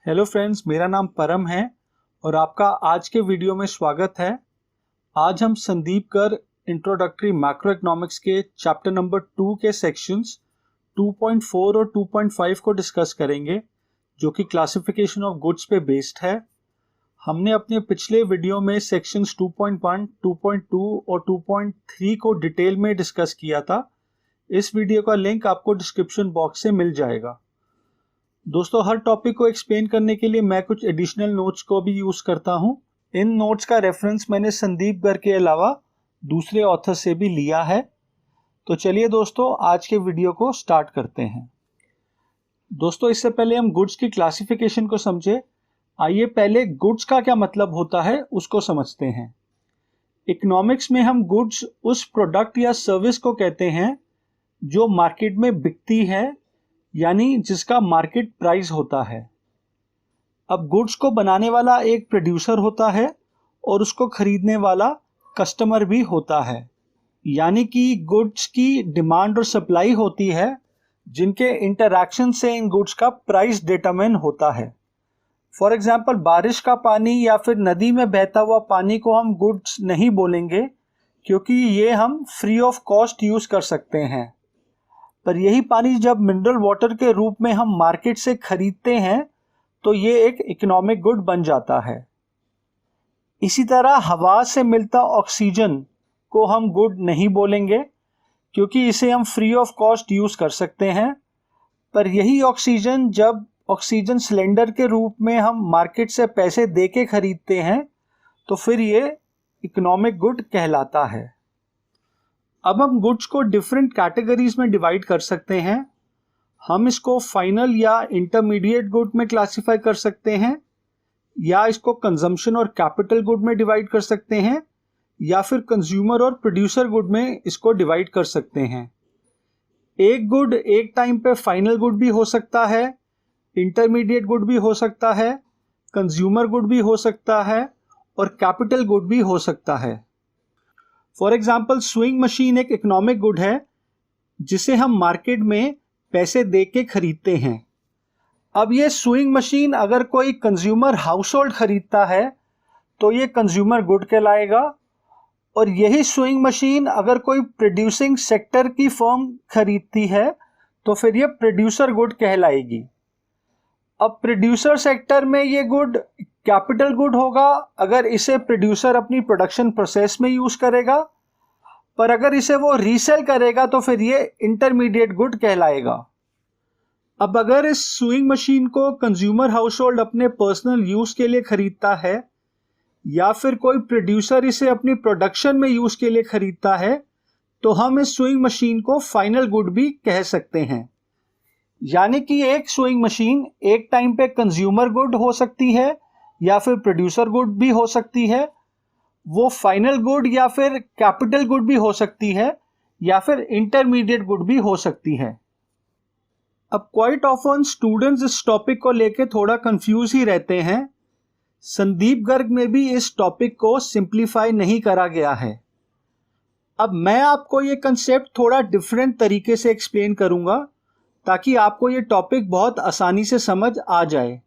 Hello friends, मेरा नाम परम है और आपका आज के वीडियो में स्वागत है। आज हम Sandeep Garg introductory macro economics के चैप्टर नंबर 2 के सेक्शंस 2.4 और 2.5 को डिस्कस करेंगे, जो कि क्लासिफिकेशन ऑफ गुड्स पे बेस्ड है। हमने अपने पिछले वीडियो में सेक्शंस 2.1, 2.2 और 2.3 को डिटेल में डिस्कस किया था। इस वीडियो का लिंक आपको डिस्क्रिप्शन बॉक्स से मिल जाएगा। दोस्तों, हर टॉपिक को एक्सप्लेन करने के लिए मैं कुछ एडिशनल नोट्स को भी यूज करता हूं। इन नोट्स का रेफरेंस मैंने संदीप गर्ग के अलावा दूसरे ऑथर से भी लिया है। तो चलिए दोस्तों, आज के वीडियो को स्टार्ट करते हैं। दोस्तों, इससे पहले हम गुड्स की क्लासिफिकेशन को समझे, आइए पहले गुड्स का क्या मतलब होता है उसको समझते हैं। इकोनॉमिक्स में हम गुड्स उस प्रोडक्ट या सर्विस को कहते हैं जो मार्केट में बिकती है, यानी जिसका मार्केट प्राइस होता है। अब गुड्स को बनाने वाला एक प्रोड्यूसर होता है और उसको खरीदने वाला कस्टमर भी होता है, यानी कि गुड्स की डिमांड और सप्लाई होती है, जिनके इंटरैक्शन से इन गुड्स का प्राइस डिटरमाइन होता है। फॉर एग्जांपल, बारिश का पानी या फिर नदी में बहता हुआ पानी को हम गुड्स नहीं बोलेंगे, क्योंकि ये हम फ्री ऑफ कॉस्ट यूज कर सकते हैं। पर यही पानी जब मिनरल वाटर के रूप में हम मार्केट से खरीदते हैं तो ये एक इकोनॉमिक गुड बन जाता है। इसी तरह हवा से मिलता ऑक्सीजन को हम गुड नहीं बोलेंगे, क्योंकि इसे हम फ्री ऑफ कॉस्ट यूज कर सकते हैं। पर यही ऑक्सीजन जब ऑक्सीजन सिलेंडर के रूप में हम मार्केट से पैसे दे के खरीदते हैं तो फिर ये इकोनॉमिक गुड कहलाता है। अब हम गुड्स को डिफरेंट कैटेगरीज में डिवाइड कर सकते हैं। हम इसको फाइनल या इंटरमीडिएट गुड में क्लासिफाई कर सकते हैं, या इसको कंजम्पशन और कैपिटल गुड में डिवाइड कर सकते हैं, या फिर कंज्यूमर और प्रोड्यूसर गुड में इसको डिवाइड कर सकते हैं। एक गुड एक टाइम पे फाइनल गुड भी हो सकता है, इंटरमीडिएट गुड भी हो सकता है, कंज्यूमर गुड भी हो सकता है और कैपिटल गुड भी हो सकता है। फॉर एग्जाम्पल, स्विंग मशीन एक इकोनॉमिक गुड है जिसे हम मार्केट में पैसे दे के खरीदते हैं। अब ये स्विंग मशीन अगर कोई कंज्यूमर हाउस होल्ड खरीदता है तो ये कंज्यूमर गुड कहलाएगा, और यही स्विंग मशीन अगर कोई प्रोड्यूसिंग सेक्टर की फर्म खरीदती है तो फिर ये प्रोड्यूसर गुड कहलाएगी। अब प्रोड्यूसर सेक्टर में ये गुड कैपिटल गुड होगा अगर इसे प्रोड्यूसर अपनी प्रोडक्शन प्रोसेस में यूज करेगा, पर अगर इसे वो रीसेल करेगा तो फिर ये इंटरमीडिएट गुड कहलाएगा। अब अगर इस स्विंग मशीन को कंज्यूमर हाउस होल्ड अपने पर्सनल यूज के लिए खरीदता है, या फिर कोई प्रोड्यूसर इसे अपनी प्रोडक्शन में यूज के लिए खरीदता है, तो हम इस स्विंग मशीन को फाइनल गुड भी कह सकते हैं। यानी कि एक स्विंग मशीन एक टाइम पे कंज्यूमर गुड हो सकती है या फिर प्रोड्यूसर गुड भी हो सकती है, वो फाइनल गुड या फिर कैपिटल गुड भी हो सकती है, या फिर इंटरमीडिएट गुड भी हो सकती है। अब क्वाइट ऑफन स्टूडेंट्स इस टॉपिक को लेके थोड़ा कंफ्यूज ही रहते हैं। संदीप गर्ग में भी इस टॉपिक को सिंप्लीफाई नहीं करा गया है। अब मैं आपको ये कंसेप्ट थोड़ा डिफरेंट तरीके से एक्सप्लेन करूंगा ताकि आपको ये टॉपिक बहुत आसानी से समझ आ जाए।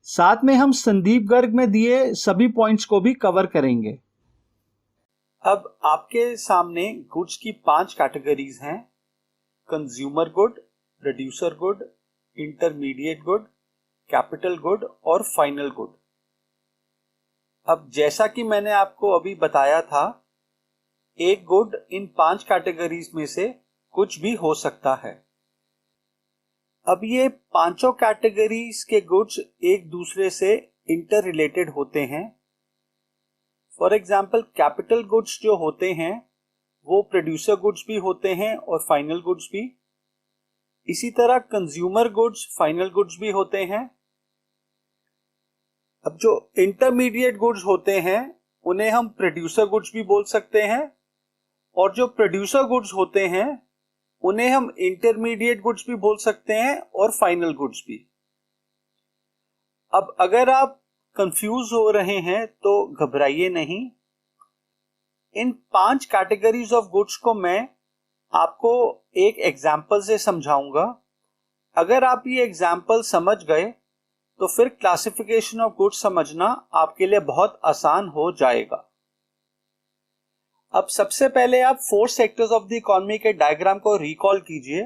साथ में हम संदीप गर्ग में दिए सभी पॉइंट्स को भी कवर करेंगे। अब आपके सामने गुड्स की 5 कैटेगरीज हैं: consumer good, producer good, intermediate good, capital good और फाइनल गुड। अब जैसा कि मैंने आपको अभी बताया था, एक गुड इन 5 कैटेगरीज में से कुछ भी हो सकता है। अब ये पांचों कैटेगरीज के गुड्स एक दूसरे से इंटर रिलेटेड होते हैं। फॉर एग्जाम्पल, कैपिटल गुड्स जो होते हैं वो प्रोड्यूसर गुड्स भी होते हैं और फाइनल गुड्स भी। इसी तरह कंज्यूमर गुड्स फाइनल गुड्स भी होते हैं। अब जो इंटरमीडिएट गुड्स होते हैं उन्हें हम प्रोड्यूसर गुड्स भी बोल सकते हैं, और जो प्रोड्यूसर गुड्स होते हैं उन्हें हम इंटरमीडिएट गुड्स भी बोल सकते हैं और फाइनल गुड्स भी। अब अगर आप कंफ्यूज हो रहे हैं तो घबराइए नहीं। इन 5 कैटेगरीज ऑफ गुड्स को मैं आपको एक एग्जाम्पल से समझाऊंगा। अगर आप ये एग्जाम्पल समझ गए तो फिर क्लासिफिकेशन ऑफ गुड्स समझना आपके लिए बहुत आसान हो जाएगा। अब सबसे पहले आप 4 सेक्टर्स ऑफ द इकोनॉमी के डायग्राम को रिकॉल कीजिए।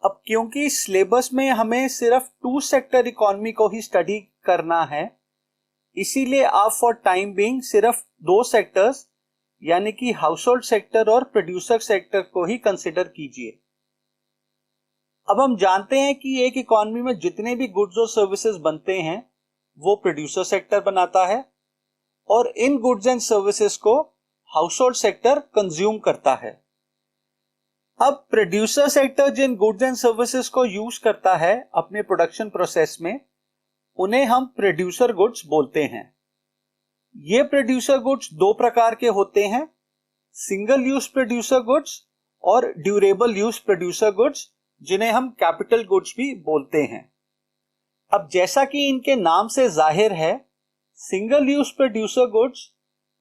अब क्योंकि सिलेबस में हमें सिर्फ 2 सेक्टर इकोनॉमी को ही स्टडी करना है, इसीलिए आप फॉर टाइम बीइंग सिर्फ 2 सेक्टर्स यानी कि हाउस होल्ड सेक्टर और प्रोड्यूसर सेक्टर को ही कंसिडर कीजिए। अब हम जानते हैं कि एक इकोनॉमी में जितने भी गुड्स और सर्विसेज बनते हैं वो प्रोड्यूसर सेक्टर बनाता है और इन गुड्स एंड सर्विसेज को हाउस होल्ड सेक्टर कंज्यूम करता है। अब प्रोड्यूसर सेक्टर जिन गुड्स एंड सर्विसेज को यूज करता है अपने प्रोडक्शन प्रोसेस में, उन्हें हम प्रोड्यूसर गुड्स बोलते हैं। ये प्रोड्यूसर गुड्स 2 प्रकार के होते हैं, सिंगल यूज प्रोड्यूसर गुड्स और ड्यूरेबल यूज प्रोड्यूसर गुड्स, जिन्हें हम कैपिटल गुड्स भी बोलते हैं। अब जैसा कि इनके नाम से जाहिर है, single use producer goods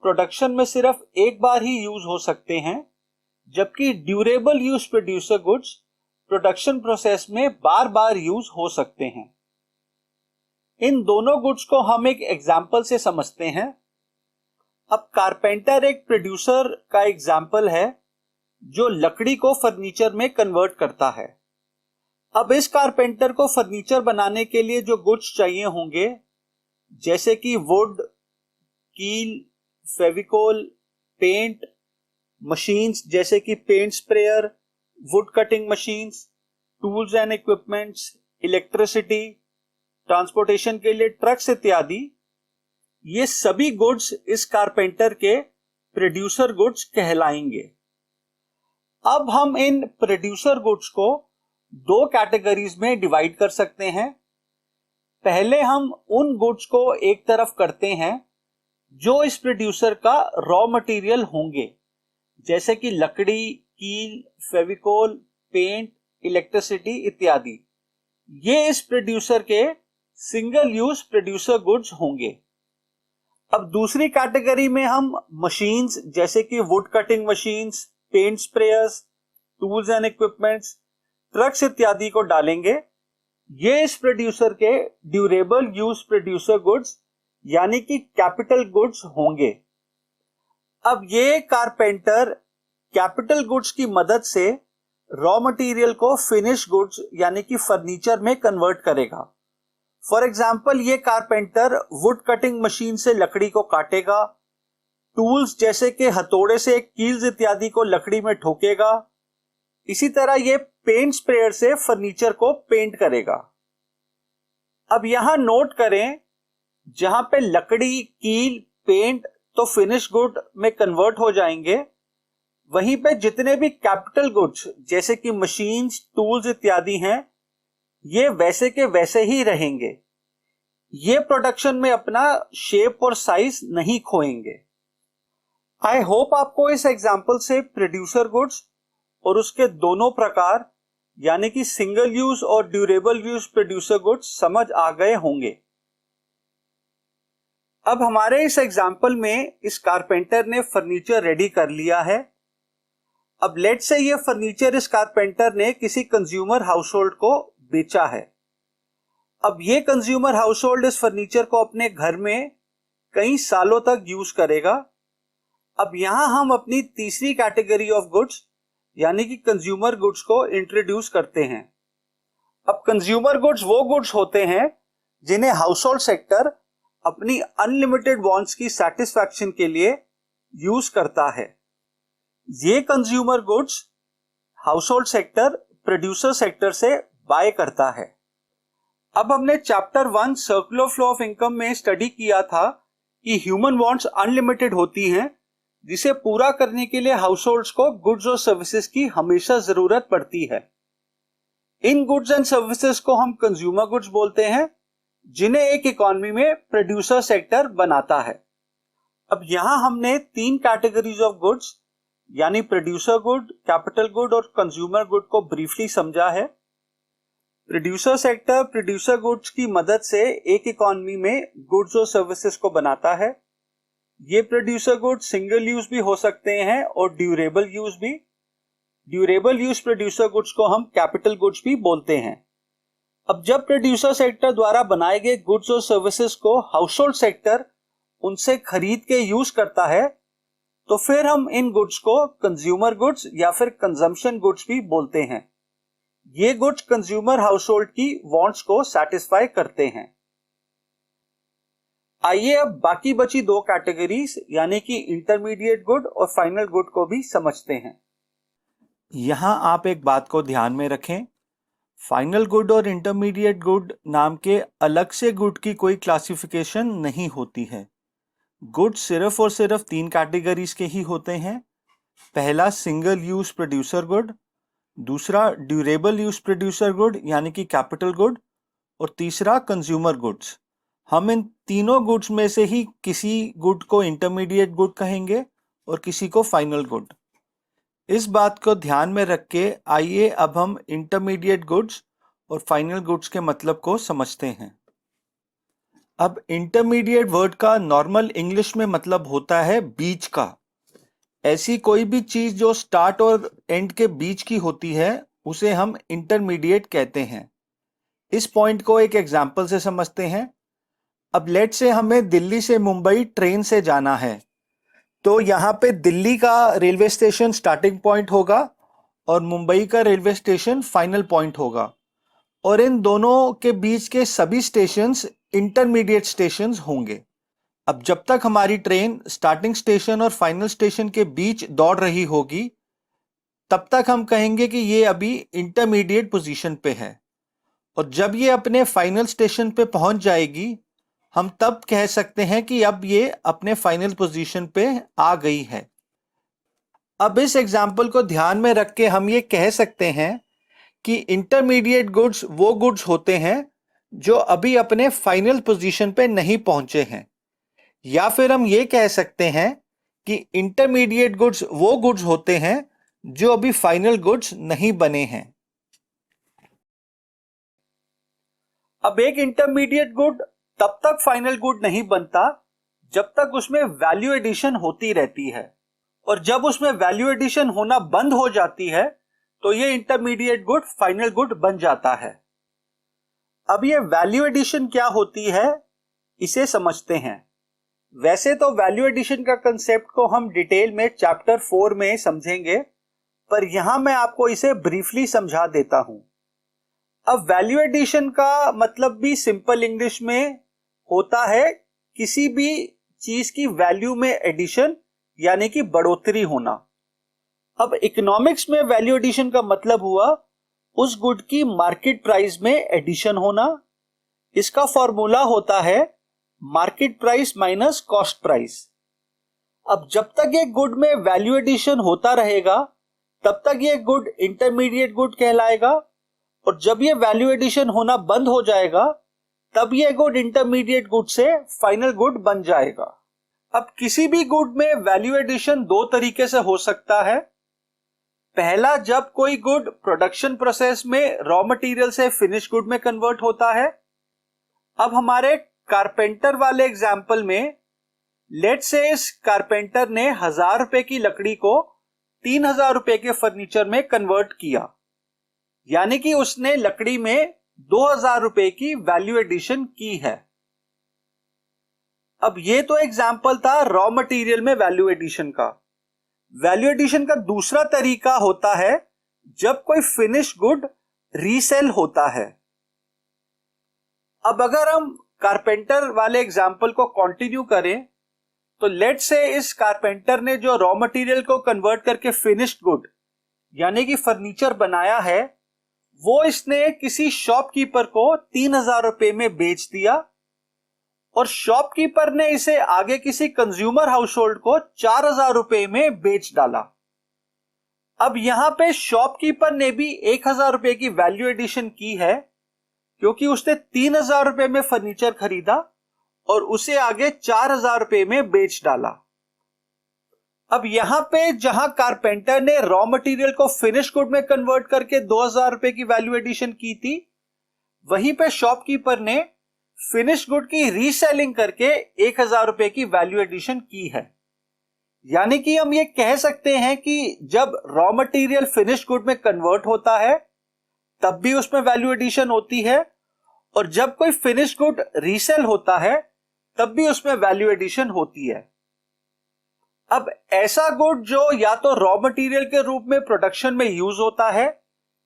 production में सिर्फ एक बार ही यूज हो सकते हैं, जबकि durable use producer goods production process में बार बार यूज हो सकते हैं। इन दोनों गुड्स को हम एक एग्जाम्पल से समझते हैं। अब कारपेंटर एक प्रोड्यूसर का एग्जाम्पल है जो लकड़ी को फर्नीचर में कन्वर्ट करता है। अब इस कारपेंटर को फर्नीचर बनाने के लिए जो गुड्स चाहिए होंगे, जैसे कि वुड, कील, फेविकोल, पेंट, मशीन्स जैसे कि paint sprayer, wood cutting machines, tools and equipments, electricity, transportation के लिए ट्रक्स इत्यादि, ये सभी गुड्स इस कारपेंटर के प्रोड्यूसर गुड्स कहलाएंगे। अब हम इन प्रोड्यूसर गुड्स को 2 कैटेगरीज में डिवाइड कर सकते हैं। पहले हम उन गुड्स को एक तरफ करते हैं जो इस प्रोड्यूसर का रॉ मटेरियल होंगे, जैसे कि लकड़ी, कील, फेविकोल, पेंट, इलेक्ट्रिसिटी इत्यादि। ये इस प्रोड्यूसर के सिंगल यूज प्रोड्यूसर गुड्स होंगे। अब दूसरी कैटेगरी में हम मशीन्स जैसे कि wood cutting machines, paint sprayers, tools and equipments, trucks इत्यादि को डालेंगे। ये इस प्रोड्यूसर के ड्यूरेबल यूज प्रोड्यूसर गुड्स यानी कि कैपिटल गुड्स होंगे। अब ये कारपेंटर कैपिटल गुड्स की मदद से रॉ मटेरियल को फिनिश गुड्स यानी कि फर्नीचर में कन्वर्ट करेगा। फॉर एग्जाम्पल, ये कारपेंटर वुड कटिंग मशीन से लकड़ी को काटेगा, टूल्स जैसे कि हथौड़े से कील्स इत्यादि को लकड़ी में ठोकेगा। इसी तरह ये पेंट स्प्रेयर से फर्नीचर को पेंट करेगा। अब यहां नोट करें, जहां पे लकड़ी, कील, पेंट तो फिनिश गुड में कन्वर्ट हो जाएंगे, वहीं पे जितने भी कैपिटल गुड्स जैसे कि मशीन्स, टूल्स इत्यादि हैं, ये वैसे के वैसे ही रहेंगे। ये प्रोडक्शन में अपना शेप और साइज नहीं खोएंगे। आई होप आपको इस एग्जाम्पल से प्रोड्यूसर गुड्स और उसके दोनों प्रकार यानी कि सिंगल यूज और ड्यूरेबल यूज प्रोड्यूसर गुड्स समझ आ गए होंगे। अब हमारे इस एग्जाम्पल में इस कारपेंटर ने फर्नीचर रेडी कर लिया है। अब लेट से ये फर्नीचर इस कारपेंटर ने किसी कंज्यूमर हाउसहोल्ड को बेचा है। अब ये कंज्यूमर हाउसहोल्ड इस फर्नीचर को अपने घर में कई सालों तक यूज करेगा। अब यहां हम अपनी तीसरी कैटेगरी ऑफ गुड्स यानी कि कंज्यूमर गुड्स को इंट्रोड्यूस करते हैं। अब कंज्यूमर गुड्स वो गुड्स होते हैं जिन्हें हाउसहोल्ड सेक्टर अपनी अनलिमिटेड वांट्स की सेटिस्फैक्शन के लिए यूज करता है। ये consumer goods household sector producer sector से बाय करता है। अब हमने chapter 1 circular flow of income में स्टडी किया था कि ह्यूमन वांट्स अनलिमिटेड होती हैं, जिसे पूरा करने के लिए हाउसहोल्ड्स को गुड्स और सर्विसेज की हमेशा जरूरत पड़ती है। इन गुड्स एंड सर्विसेज को हम कंज्यूमर गुड्स बोलते हैं, जिन्हें एक इकोनॉमी में प्रोड्यूसर सेक्टर बनाता है। अब यहां हमने 3 कैटेगरीज ऑफ गुड्स यानी प्रोड्यूसर गुड, कैपिटल गुड और कंज्यूमर गुड को ब्रीफली समझा है। प्रोड्यूसर सेक्टर प्रोड्यूसर गुड्स की मदद से एक इकोनॉमी में गुड्स और सर्विसेज को बनाता है। ये प्रोड्यूसर गुड्स सिंगल यूज भी हो सकते हैं और ड्यूरेबल यूज भी। ड्यूरेबल यूज प्रोड्यूसर गुड्स को हम कैपिटल गुड्स भी बोलते हैं। अब जब प्रोड्यूसर सेक्टर द्वारा बनाए गए गुड्स और सर्विसेज को हाउस होल्ड सेक्टर उनसे खरीद के यूज करता है, तो फिर हम इन गुड्स को कंज्यूमर गुड्स या फिर कंजम्पशन गुड्स भी बोलते हैं। ये गुड्स कंज्यूमर हाउस होल्ड की वांट्स को सेटिस्फाई करते हैं। आइए अब बाकी बची दो कैटेगरीज यानी कि इंटरमीडिएट गुड और फाइनल गुड को भी समझते हैं। यहां आप एक बात को ध्यान में रखें, फाइनल गुड और इंटरमीडिएट गुड नाम के अलग से गुड की कोई क्लासिफिकेशन नहीं होती है। गुड सिर्फ और सिर्फ तीन कैटेगरीज के ही होते हैं। पहला सिंगल यूज प्रोड्यूसर गुड, दूसरा ड्यूरेबल यूज प्रोड्यूसर गुड यानी कि कैपिटल गुड, और तीसरा कंज्यूमर गुड्स। हम इन तीनों गुड्स में से ही किसी गुड को इंटरमीडिएट गुड कहेंगे और किसी को फाइनल गुड। इस बात को ध्यान में रख के आइए अब हम इंटरमीडिएट गुड्स और फाइनल गुड्स के मतलब को समझते हैं। अब इंटरमीडिएट वर्ड का नॉर्मल इंग्लिश में मतलब होता है बीच का। ऐसी कोई भी चीज जो स्टार्ट और एंड के बीच की होती है उसे हम इंटरमीडिएट कहते हैं। इस पॉइंट को एक एग्जांपल से समझते हैं। अब लेट से हमें दिल्ली से मुंबई ट्रेन से जाना है, तो यहाँ पे दिल्ली का रेलवे स्टेशन स्टार्टिंग पॉइंट होगा और मुंबई का रेलवे स्टेशन फाइनल पॉइंट होगा, और इन दोनों के बीच के सभी स्टेशंस इंटरमीडिएट स्टेशंस होंगे। अब जब तक हमारी ट्रेन स्टार्टिंग स्टेशन और फाइनल स्टेशन के बीच दौड़ रही होगी तब तक हम कहेंगे कि ये अभी इंटरमीडिएट पोजीशन पे है, और जब ये अपने फाइनल स्टेशन पे पहुंच जाएगी हम तब कह सकते हैं कि अब ये अपने फाइनल पोजीशन पे आ गई है। अब इस एग्जाम्पल को ध्यान में रख के हम ये कह सकते हैं कि इंटरमीडिएट गुड्स वो गुड्स होते हैं जो अभी अपने फाइनल पोजीशन पे नहीं पहुंचे हैं, या फिर हम ये कह सकते हैं कि इंटरमीडिएट गुड्स वो गुड्स होते हैं जो अभी फाइनल गुड्स नहीं बने हैं। अब एक इंटरमीडिएट गुड तब तक फाइनल गुड नहीं बनता जब तक उसमें वैल्यू एडिशन होती रहती है, और जब उसमें वैल्यू एडिशन होना बंद हो जाती है तो ये इंटरमीडिएट गुड फाइनल गुड बन जाता है। अब ये वैल्यू एडिशन क्या होती है इसे समझते हैं। वैसे तो वैल्यू एडिशन का कंसेप्ट को हम डिटेल में चैप्टर 4 में समझेंगे, पर यहां मैं आपको इसे ब्रीफली समझा देता हूं। अब वैल्यू एडिशन का मतलब भी सिंपल इंग्लिश में होता है किसी भी चीज की वैल्यू में एडिशन यानी कि बढ़ोतरी होना। अब इकोनॉमिक्स में वैल्यू एडिशन का मतलब हुआ उस गुड की मार्केट प्राइस में एडिशन होना। इसका फॉर्मूला होता है market price minus cost price. अब जब तक ये गुड में वैल्यू एडिशन होता रहेगा तब तक ये गुड इंटरमीडिएट गुड कहलाएगा, और जब ये वैल्यू एडिशन होना बंद हो जाएगा तब ये गुड इंटरमीडिएट गुड से फाइनल गुड बन जाएगा। अब किसी भी गुड में वैल्यू एडिशन दो तरीके से हो सकता है। पहला, जब कोई गुड प्रोडक्शन प्रोसेस में रॉ मटेरियल से फिनिश गुड में कन्वर्ट होता है। अब हमारे कारपेंटर वाले एग्जाम्पल में लेट से इस कारपेंटर ने 1000 रुपए की लकड़ी को 3000 रुपए के फर्नीचर में कन्वर्ट किया, यानी कि उसने लकड़ी में 2000 रुपए की वैल्यू एडिशन की है। अब ये तो एग्जाम्पल था रॉ मटेरियल में वैल्यू एडिशन का। वैल्यू एडिशन का दूसरा तरीका होता है जब कोई फिनिश गुड रीसेल होता है। अब अगर हम कारपेंटर वाले एग्जाम्पल को कंटिन्यू करें तो लेट से इस कारपेंटर ने जो रॉ मटेरियल को कन्वर्ट करके फिनिश्ड गुड यानी कि फर्नीचर बनाया है वो इसने किसी शॉपकीपर को 3000 रुपए में बेच दिया, और शॉपकीपर ने इसे आगे किसी कंज्यूमर हाउस होल्ड को 4000 रुपए में बेच डाला। अब यहां पे शॉपकीपर ने भी 1000 रुपए की वैल्यू एडिशन की है क्योंकि उसने 3000 रुपए में फर्नीचर खरीदा और उसे आगे 4000 रुपए में बेच डाला। अब यहां पे जहां कारपेंटर ने रॉ मटेरियल को फिनिश गुड में कन्वर्ट करके 2000 रुपए की वैल्यू एडिशन की थी, वहीं पे शॉपकीपर ने फिनिश गुड की रीसेलिंग करके 1000 रुपए की वैल्यू एडिशन की है। यानी कि हम ये कह सकते हैं कि जब रॉ मटेरियल फिनिश गुड में कन्वर्ट होता है तब भी उसमें वैल्यू एडिशन होती है, और जब कोई फिनिश गुड रीसेल होता है तब भी उसमें वैल्यू एडिशन होती है। अब ऐसा गुड जो या तो रॉ मटेरियल के रूप में प्रोडक्शन में यूज होता है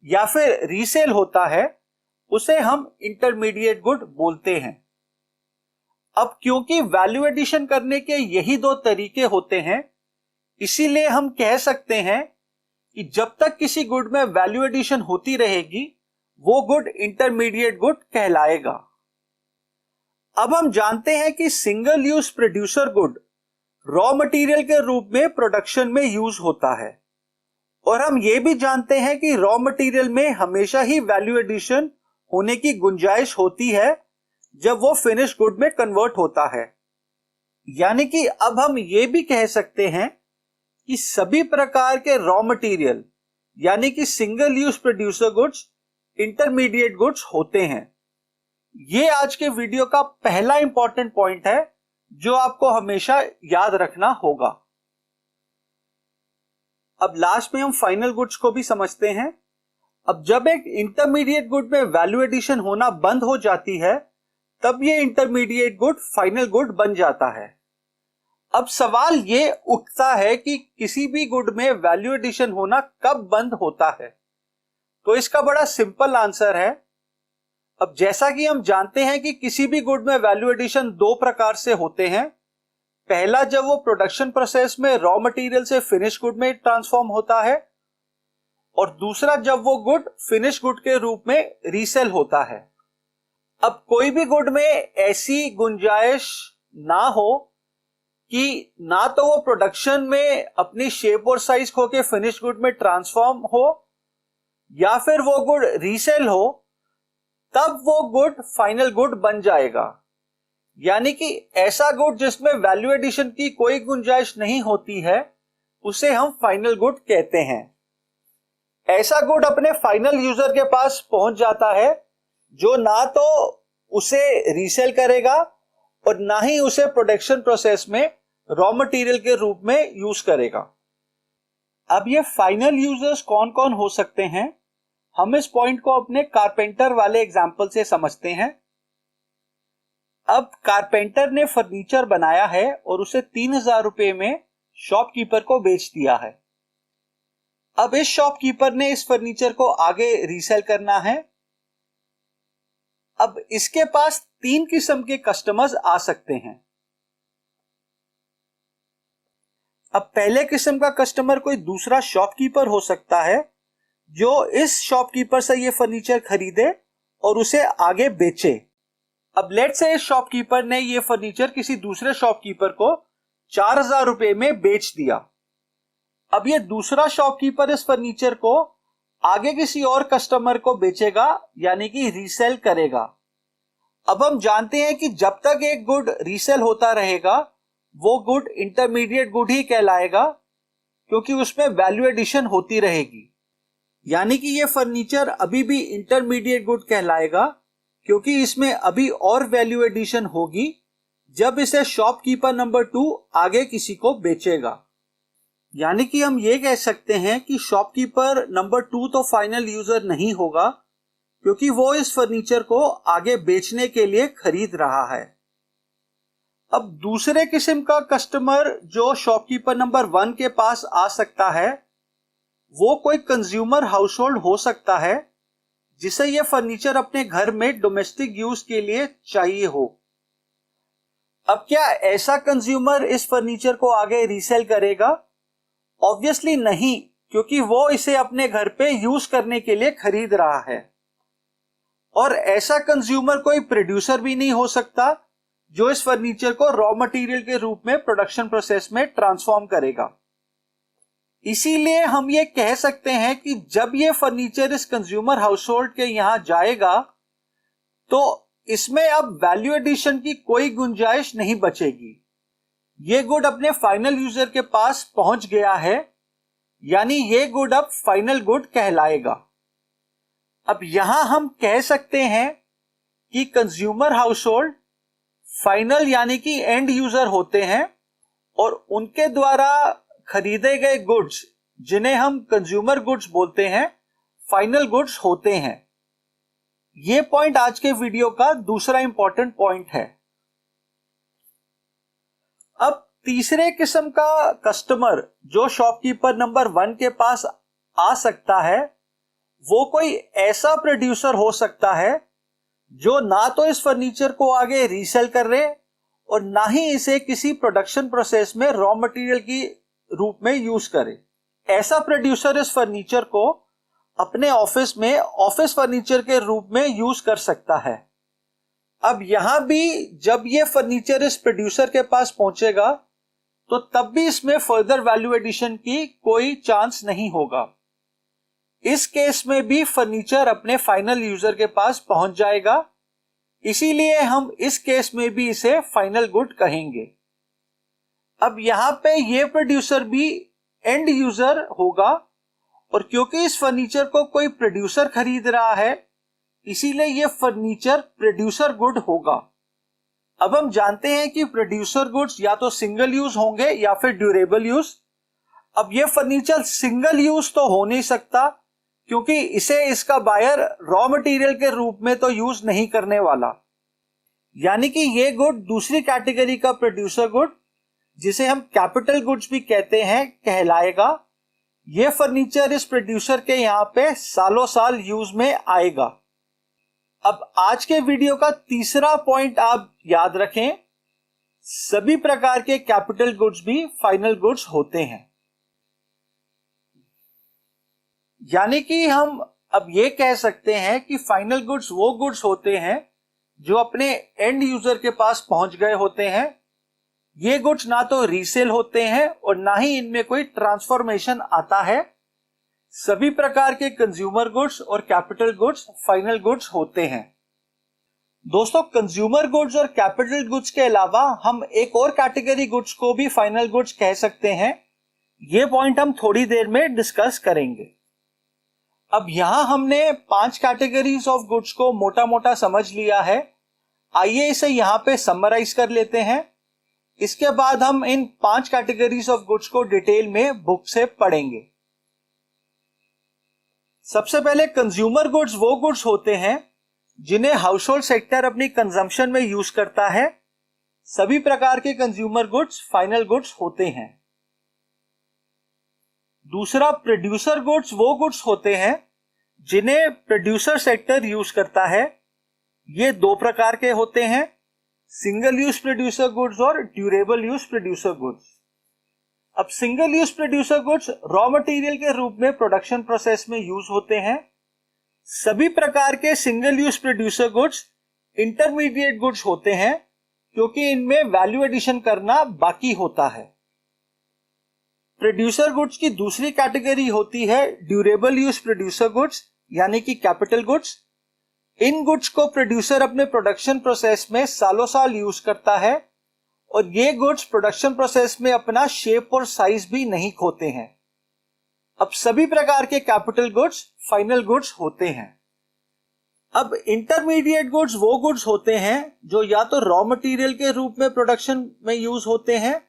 या फिर रीसेल होता है, उसे हम इंटरमीडिएट गुड बोलते हैं। अब क्योंकि वैल्यू एडिशन करने के यही दो तरीके होते हैं, इसीलिए हम कह सकते हैं कि जब तक किसी गुड में वैल्यू एडिशन होती रहेगी वो गुड इंटरमीडिएट गुड कहलाएगा। अब हम जानते हैं कि single use producer good raw material के रूप में प्रोडक्शन में यूज होता है, और हम ये भी जानते हैं कि रॉ मटेरियल में हमेशा ही वैल्यू एडिशन होने की गुंजाइश होती है जब वो फिनिश गुड में कन्वर्ट होता है। यानी कि अब हम ये भी कह सकते हैं कि सभी प्रकार के रॉ मटेरियल यानी कि single use producer goods intermediate goods होते हैं। ये आज के वीडियो का पहला इंपॉर्टेंट पॉइंट है जो आपको हमेशा याद रखना होगा। अब लास्ट में हम फाइनल गुड्स को भी समझते हैं। अब जब एक इंटरमीडिएट गुड में वैल्यू एडिशन होना बंद हो जाती है तब ये इंटरमीडिएट गुड फाइनल गुड बन जाता है। अब सवाल ये उठता है कि किसी भी गुड में वैल्यू एडिशन होना कब बंद होता है, तो इसका बड़ा सिंपल आंसर है। अब जैसा कि हम जानते हैं कि किसी भी गुड में वैल्यू एडिशन दो प्रकार से होते हैं। पहला, जब वो प्रोडक्शन प्रोसेस में रॉ मटेरियल से फिनिश गुड में ट्रांसफॉर्म होता है, और दूसरा जब वो गुड फिनिश गुड के रूप में रीसेल होता है। अब कोई भी गुड में ऐसी गुंजाइश ना हो कि ना तो वो प्रोडक्शन में अपनी शेप और साइज खो के फिनिश गुड में ट्रांसफॉर्म हो या फिर वो गुड रीसेल हो, तब वो गुड फाइनल गुड बन जाएगा। यानी कि ऐसा गुड जिसमें वैल्यू एडिशन की कोई गुंजाइश नहीं होती है उसे हम फाइनल गुड कहते हैं। ऐसा गुड अपने फाइनल यूजर के पास पहुंच जाता है जो ना तो उसे रीसेल करेगा और ना ही उसे प्रोडक्शन प्रोसेस में रॉ मटेरियल के रूप में यूज करेगा। अब ये फाइनल यूजर्स कौन कौन हो सकते हैं, हम इस पॉइंट को अपने कारपेंटर वाले एग्जांपल से समझते हैं। अब कारपेंटर ने फर्नीचर बनाया है और उसे 3000 रुपए में शॉपकीपर को बेच दिया है। अब इस शॉपकीपर ने इस फर्नीचर को आगे रीसेल करना है। अब इसके पास 3 किस्म के कस्टमर्स आ सकते हैं। अब पहले किस्म का कस्टमर कोई दूसरा शॉपकीपर हो सकता है जो इस शॉपकीपर से ये फर्नीचर खरीदे और उसे आगे बेचे। अब लेट से इस शॉपकीपर ने ये फर्नीचर किसी दूसरे शॉपकीपर को 4000 रुपए में बेच दिया। अब ये दूसरा शॉपकीपर इस फर्नीचर को आगे किसी और कस्टमर को बेचेगा यानी कि रीसेल करेगा। अब हम जानते हैं कि जब तक एक गुड रीसेल होता रहेगा वो गुड इंटरमीडिएट गुड ही कहलाएगा क्योंकि उसमें वैल्यू एडिशन होती रहेगी। यानी कि ये फर्नीचर अभी भी इंटरमीडिएट गुड कहलाएगा क्योंकि इसमें अभी और वैल्यू एडिशन होगी जब इसे शॉपकीपर नंबर 2 आगे किसी को बेचेगा। यानी कि हम ये कह सकते हैं कि शॉपकीपर नंबर 2 तो फाइनल यूजर नहीं होगा क्योंकि वो इस फर्नीचर को आगे बेचने के लिए खरीद रहा है। अब दूसरे किस्म का कस्टमर जो शॉपकीपर नंबर 1 के पास आ सकता है वो कोई कंज्यूमर हाउसहोल्ड हो सकता है जिसे यह फर्नीचर अपने घर में डोमेस्टिक यूज के लिए चाहिए हो। अब क्या ऐसा कंज्यूमर इस फर्नीचर को आगे रीसेल करेगा? ऑब्वियसली नहीं, क्योंकि वो इसे अपने घर पे यूज करने के लिए खरीद रहा है। और ऐसा कंज्यूमर कोई प्रोड्यूसर भी नहीं हो सकता जो इस फर्नीचर को रॉ मटेरियल के रूप में प्रोडक्शन प्रोसेस में ट्रांसफॉर्म करेगा। इसीलिए हम ये कह सकते हैं कि जब ये फर्नीचर इस कंज्यूमर हाउसहोल्ड के यहां जाएगा तो इसमें अब वैल्यू एडिशन की कोई गुंजाइश नहीं बचेगी। ये गुड अपने फाइनल यूजर के पास पहुंच गया है, यानी ये गुड अब फाइनल गुड कहलाएगा। अब यहां हम कह सकते हैं कि कंज्यूमर हाउसहोल्ड फाइनल यानी कि एंड यूजर होते हैं और उनके द्वारा खरीदे गए गुड्स जिन्हें हम कंज्यूमर गुड्स बोलते हैं फाइनल गुड्स होते हैं। ये पॉइंट आज के वीडियो का दूसरा इंपॉर्टेंट पॉइंट है। अब तीसरे किस्म का कस्टमर जो शॉपकीपर नंबर 1 के पास आ सकता है, वो कोई ऐसा प्रोड्यूसर हो सकता है जो ना तो इस फर्नीचर को आगे रीसेल कर रहे और ना ही इसे किसी प्रोडक्शन प्रोसेस में रॉ मटेरियल की रूप में यूज करे। ऐसा प्रोड्यूसर इस फर्नीचर को अपने ऑफिस में ऑफिस फर्नीचर के रूप में यूज कर सकता है। अब यहां भी जब ये फर्नीचर इस प्रोड्यूसर के पास पहुंचेगा तो तब भी इसमें फर्दर वैल्यू एडिशन की कोई चांस नहीं होगा। इस केस में भी फर्नीचर अपने फाइनल यूजर के पास पहुंच जाएगा, इसीलिए हम इस केस में भी इसे फाइनल गुड कहेंगे। अब यहां पे ये प्रोड्यूसर भी एंड यूजर होगा और क्योंकि इस फर्नीचर को कोई प्रोड्यूसर खरीद रहा है, इसीलिए ये फर्नीचर प्रोड्यूसर गुड होगा। अब हम जानते हैं कि प्रोड्यूसर गुड्स या तो सिंगल यूज होंगे या फिर ड्यूरेबल यूज। अब ये फर्नीचर सिंगल यूज तो हो नहीं सकता क्योंकि इसे इसका बायर रॉ मटेरियल के रूप में तो यूज नहीं करने वाला, यानी कि ये गुड दूसरी कैटेगरी का प्रोड्यूसर गुड, जिसे हम कैपिटल गुड्स भी कहते हैं, कहलाएगा। ये फर्नीचर इस प्रोड्यूसर के यहां पे सालों साल यूज में आएगा। अब आज के वीडियो का तीसरा पॉइंट आप याद रखें, सभी प्रकार के कैपिटल गुड्स भी फाइनल गुड्स होते हैं। यानी कि हम अब ये कह सकते हैं कि फाइनल गुड्स वो गुड्स होते हैं जो अपने एंड यूजर के पास पहुंच गए होते हैं। ये गुड्स ना तो रीसेल होते हैं और ना ही इनमें कोई ट्रांसफॉर्मेशन आता है। सभी प्रकार के कंज्यूमर गुड्स और कैपिटल गुड्स फाइनल गुड्स होते हैं। दोस्तों, कंज्यूमर गुड्स और कैपिटल गुड्स के अलावा हम एक और कैटेगरी गुड्स को भी फाइनल गुड्स कह सकते हैं। ये पॉइंट हम थोड़ी देर में डिस्कस करेंगे। अब यहां हमने 5 कैटेगरीज ऑफ गुड्स को मोटा मोटा समझ लिया है। आइए इसे यहां पे समराइज कर लेते हैं। इसके बाद हम इन 5 कैटेगरीज ऑफ गुड्स को डिटेल में बुक से पढ़ेंगे। सबसे पहले कंज्यूमर गुड्स वो गुड्स होते हैं जिन्हें हाउस होल्ड सेक्टर अपनी कंजम्पशन में यूज करता है। सभी प्रकार के कंज्यूमर गुड्स फाइनल गुड्स होते हैं। दूसरा, प्रोड्यूसर गुड्स वो गुड्स होते हैं जिन्हें प्रोड्यूसर सेक्टर यूज करता है। ये 2 प्रकार के होते हैं, सिंगल यूज प्रोड्यूसर गुड्स और ड्यूरेबल यूज प्रोड्यूसर गुड्स। अब single use producer goods raw material के रूप में प्रोडक्शन प्रोसेस में यूज होते हैं। सभी प्रकार के single use producer goods intermediate goods होते हैं क्योंकि इनमें वैल्यू एडिशन करना बाकी होता है। प्रोड्यूसर गुड्स की दूसरी कैटेगरी होती है ड्यूरेबल यूज प्रोड्यूसर गुड्स, यानी कि कैपिटल गुड्स। इन गुड्स को प्रोड्यूसर अपने प्रोडक्शन प्रोसेस में सालों साल यूज करता है और ये गुड्स प्रोडक्शन प्रोसेस में अपना शेप और साइज भी नहीं खोते हैं। अब सभी प्रकार के कैपिटल गुड्स फाइनल गुड्स होते हैं। अब इंटरमीडिएट गुड्स वो गुड्स होते हैं जो या तो रॉ मटेरियल के रूप में प्रोडक्शन में यूज होते हैं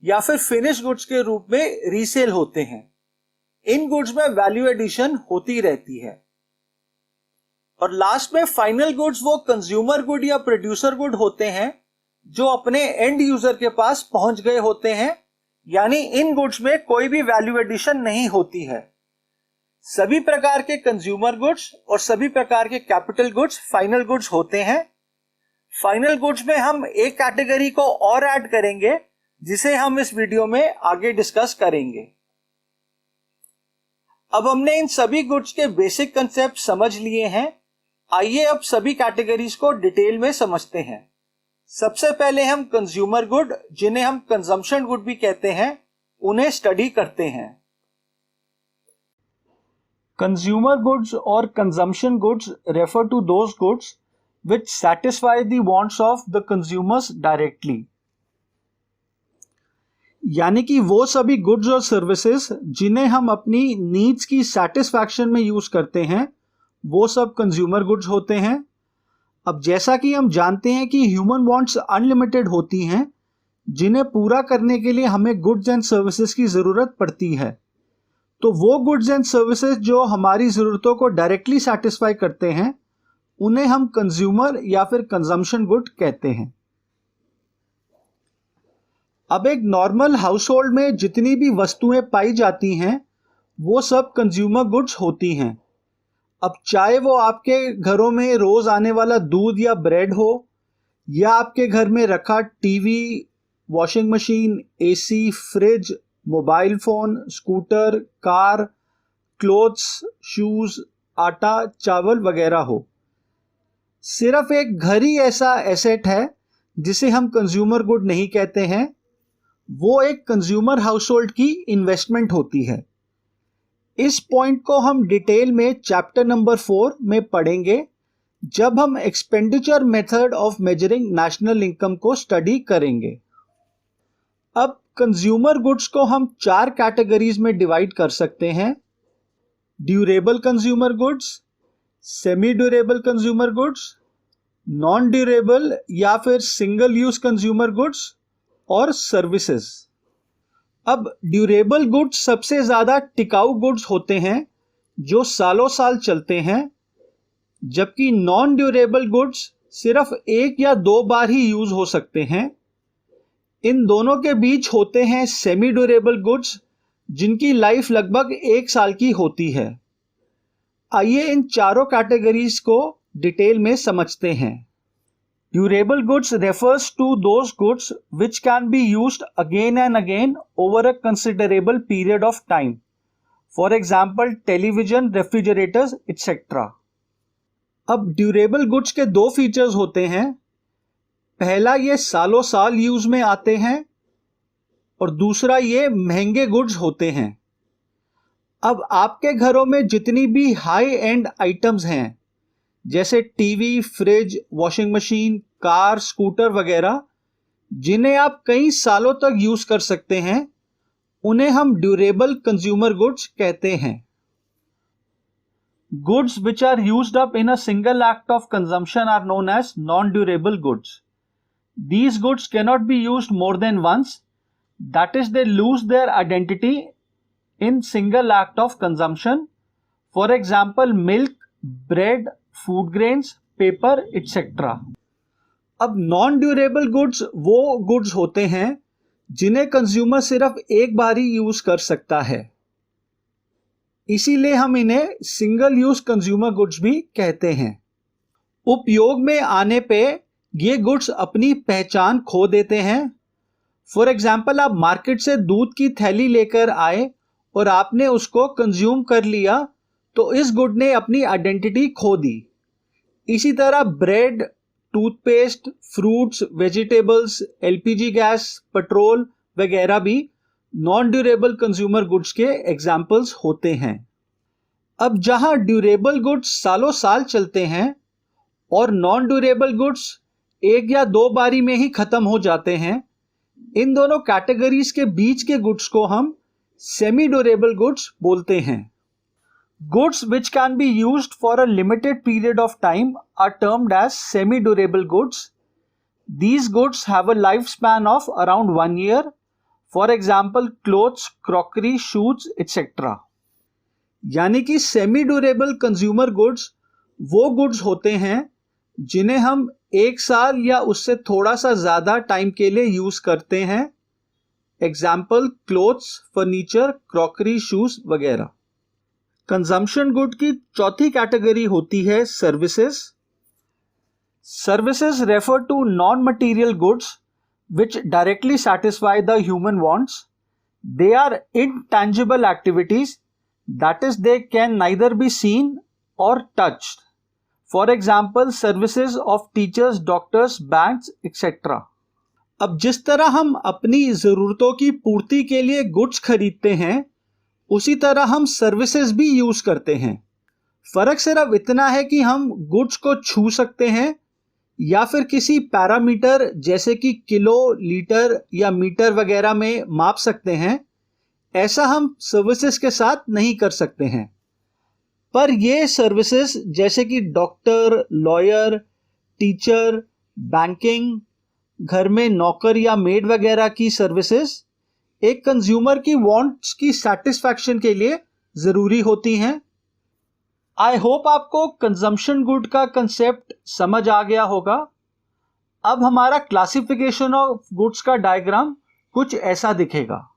या फिर फिनिश गुड्स के रूप में रीसेल होते हैं। इन गुड्स में वैल्यू एडिशन होती रहती है। और लास्ट में फाइनल गुड्स वो कंज्यूमर गुड या प्रोड्यूसर गुड होते हैं जो अपने एंड यूजर के पास पहुंच गए होते हैं, यानी इन गुड्स में कोई भी वैल्यू एडिशन नहीं होती है। सभी प्रकार के कंज्यूमर गुड्स और सभी प्रकार के कैपिटल गुड्स फाइनल गुड्स होते हैं। फाइनल गुड्स में हम एक कैटेगरी को और ऐड करेंगे जिसे हम इस वीडियो में आगे डिस्कस करेंगे। अब हमने इन सभी गुड्स के बेसिक कंसेप्ट समझ लिए हैं। आइए अब सभी कैटेगरीज को डिटेल में समझते हैं। सबसे पहले हम कंज्यूमर गुड, जिन्हें हम कंजम्पशन गुड भी कहते हैं, उन्हें स्टडी करते हैं। कंज्यूमर गुड्स और consumption goods refer to those goods which satisfy the wants of the consumers directly। यानी कि वो सभी गुड्स और सर्विसेज जिन्हें हम अपनी नीड्स की सेटिस्फैक्शन में यूज करते हैं, वो सब कंज्यूमर गुड्स होते हैं। अब जैसा कि हम जानते हैं कि ह्यूमन वांट्स अनलिमिटेड होती हैं, जिन्हें पूरा करने के लिए हमें गुड्स एंड सर्विसेज की ज़रूरत पड़ती है। तो वो गुड्स एंड सर्विसेज जो हमारी ज़रूरतों को डायरेक्टली सेटिस्फाई करते हैं, उन्हें हम कंज्यूमर या फिर कंजम्पशन गुड कहते हैं। अब एक नॉर्मल हाउस होल्ड में जितनी भी वस्तुएं पाई जाती हैं वो सब कंज्यूमर गुड्स होती हैं। अब चाहे वो आपके घरों में रोज आने वाला दूध या ब्रेड हो, या आपके घर में रखा TV, washing machine, AC, fridge, mobile phone, scooter, car, clothes, shoes, आटा, चावल वगैरह हो। सिर्फ एक घर ही ऐसा एसेट है जिसे हम कंज्यूमर गुड नहीं कहते हैं, वो एक कंज्यूमर हाउसहोल्ड की इन्वेस्टमेंट होती है। इस पॉइंट को हम डिटेल में चैप्टर नंबर 4 में पढ़ेंगे जब हम expenditure method of measuring national income को स्टडी करेंगे। अब कंज्यूमर गुड्स को हम 4 कैटेगरीज में डिवाइड कर सकते हैं: durable consumer goods, semi durable consumer goods, non durable या फिर सिंगल यूज कंज्यूमर गुड्स और सर्विसेज। अब ड्यूरेबल गुड्स सबसे ज्यादा टिकाऊ गुड्स होते हैं जो सालों साल चलते हैं, जबकि नॉन ड्यूरेबल गुड्स सिर्फ 1 या 2 बार ही यूज हो सकते हैं। इन दोनों के बीच होते हैं सेमी ड्यूरेबल गुड्स जिनकी लाइफ लगभग 1 साल की होती है। आइए इन चारों कैटेगरीज को डिटेल में समझते हैं। Durable goods refers to those goods which can be used again and again over a considerable period of time. For example, television, refrigerators, etc. अब ड्यूरेबल गुड्स के 2 फीचर्स होते हैं। पहला, ये सालों साल यूज में आते हैं, और दूसरा, ये महंगे गुड्स होते हैं। अब आपके घरों में जितनी भी हाई एंड आइटम्स हैं जैसे TV, fridge, washing machine, car, scooter वगैरह, जिन्हें आप कई सालों तक यूज कर सकते हैं, उन्हें हम ड्यूरेबल कंज्यूमर गुड्स कहते हैं। Goods which are used up in a single act of consumption are known as non durable goods. These goods cannot be used more than once, that is, they lose their identity in single act of consumption. For example, milk, bread, food grains, paper, etc. अब non durable goods वो goods होते हैं जिन्हें consumer सिर्फ एक बार ही use कर सकता है, इसीलिए हम इन्हें सिंगल यूज कंज्यूमर गुड्स भी कहते हैं। उपयोग में आने पे ये गुड्स अपनी पहचान खो देते हैं। फॉर एग्जाम्पल, आप मार्केट से दूध की थैली लेकर आए और आपने उसको कंज्यूम कर लिया तो इस गुड ने अपनी आइडेंटिटी खो दी। इसी तरह bread, toothpaste, fruits, vegetables, LPG gas, petrol वगैरह भी नॉन ड्यूरेबल कंज्यूमर गुड्स के एग्जाम्पल्स होते हैं। अब जहां ड्यूरेबल गुड्स सालों साल चलते हैं और नॉन ड्यूरेबल गुड्स 1 या 2 बारी में ही खत्म हो जाते हैं, इन दोनों कैटेगरीज के बीच के गुड्स को हम सेमी ड्यूरेबल गुड्स बोलते हैं। Goods which can be used for a limited period of time are termed as semi-durable goods. These goods have a lifespan of around 1 year. For example, clothes, crockery, shoes, etc. यानी कि semi durable consumer goods वो goods होते हैं जिन्हें हम 1 साल या उससे थोड़ा सा ज्यादा टाइम के लिए यूज करते हैं। Example, clothes, furniture, crockery, shoes वगैरह। कंजम्पशन गुड की चौथी कैटेगरी होती है services. Services refer to non material goods which directly satisfy the human wants. They are intangible activities, that is, they can neither be seen or touched. For example, services of teachers, doctors, banks, etc. अब जिस तरह हम अपनी जरूरतों की पूर्ति के लिए गुड्स खरीदते हैं, उसी तरह हम सर्विसेज भी यूज करते हैं। फर्क सिर्फ इतना है कि हम गुड्स को छू सकते हैं या फिर किसी पैरामीटर जैसे कि किलो, लीटर या मीटर वगैरह में माप सकते हैं। ऐसा हम सर्विसेज के साथ नहीं कर सकते हैं। पर ये सर्विसेज जैसे कि डॉक्टर, लॉयर, टीचर, बैंकिंग, घर में नौकर या मेड वगैरह की सर्विसेज एक कंज्यूमर की वांट्स की सेटिस्फैक्शन के लिए जरूरी होती हैं। आई होप आपको कंजम्पशन गुड का कंसेप्ट समझ आ गया होगा। अब हमारा क्लासिफिकेशन ऑफ गुड्स का डायग्राम कुछ ऐसा दिखेगा।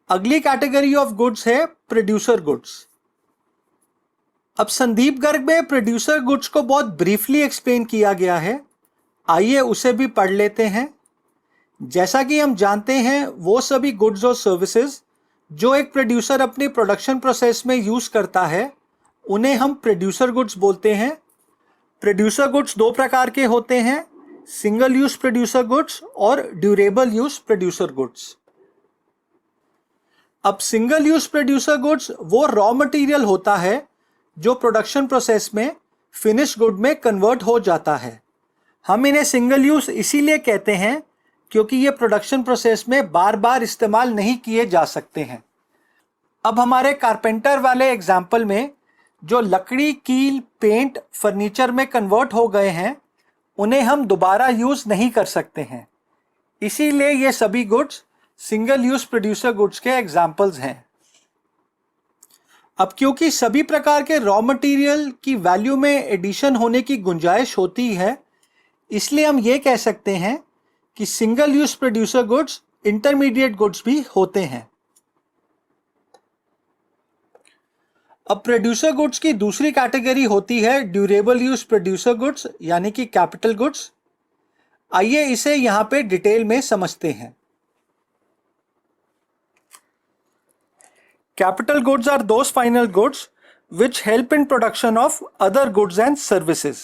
अगली कैटेगरी ऑफ गुड्स है प्रोड्यूसर गुड्स। अब संदीप गर्ग में प्रोड्यूसर गुड्स को बहुत ब्रीफली एक्सप्लेन किया गया है, आइए उसे भी पढ़ लेते हैं। जैसा कि हम जानते हैं वो सभी गुड्स और सर्विसेज जो एक प्रोड्यूसर अपनी प्रोडक्शन प्रोसेस में यूज करता है उन्हें हम प्रोड्यूसर गुड्स बोलते हैं। प्रोड्यूसर गुड्स दो प्रकार के होते हैं, सिंगल यूज प्रोड्यूसर गुड्स और ड्यूरेबल यूज प्रोड्यूसर गुड्स। अब सिंगल यूज प्रोड्यूसर गुड्स वो रॉ मटेरियल होता है जो प्रोडक्शन प्रोसेस में फिनिश गुड में कन्वर्ट हो जाता है। हम इन्हें सिंगल यूज इसीलिए कहते हैं क्योंकि ये प्रोडक्शन प्रोसेस में बार बार इस्तेमाल नहीं किए जा सकते हैं। अब हमारे कारपेंटर वाले एग्जाम्पल में जो लकड़ी, कील, पेंट, फर्नीचर में कन्वर्ट हो गए हैं उन्हें हम दोबारा यूज नहीं कर सकते हैं, इसीलिए ये सभी goods single use producer goods के एग्जाम्पल्स हैं। अब क्योंकि सभी प्रकार के रॉ मटेरियल की वैल्यू में एडिशन होने की गुंजाइश होती है, इसलिए हम ये कह सकते हैं कि single use producer goods intermediate goods भी होते हैं। अब प्रोड्यूसर गुड्स की दूसरी कैटेगरी होती है ड्यूरेबल यूज प्रोड्यूसर गुड्स यानी कि कैपिटल गुड्स। आइए इसे यहां पे डिटेल में समझते हैं। Capital goods are those final goods which help in production of other goods and services।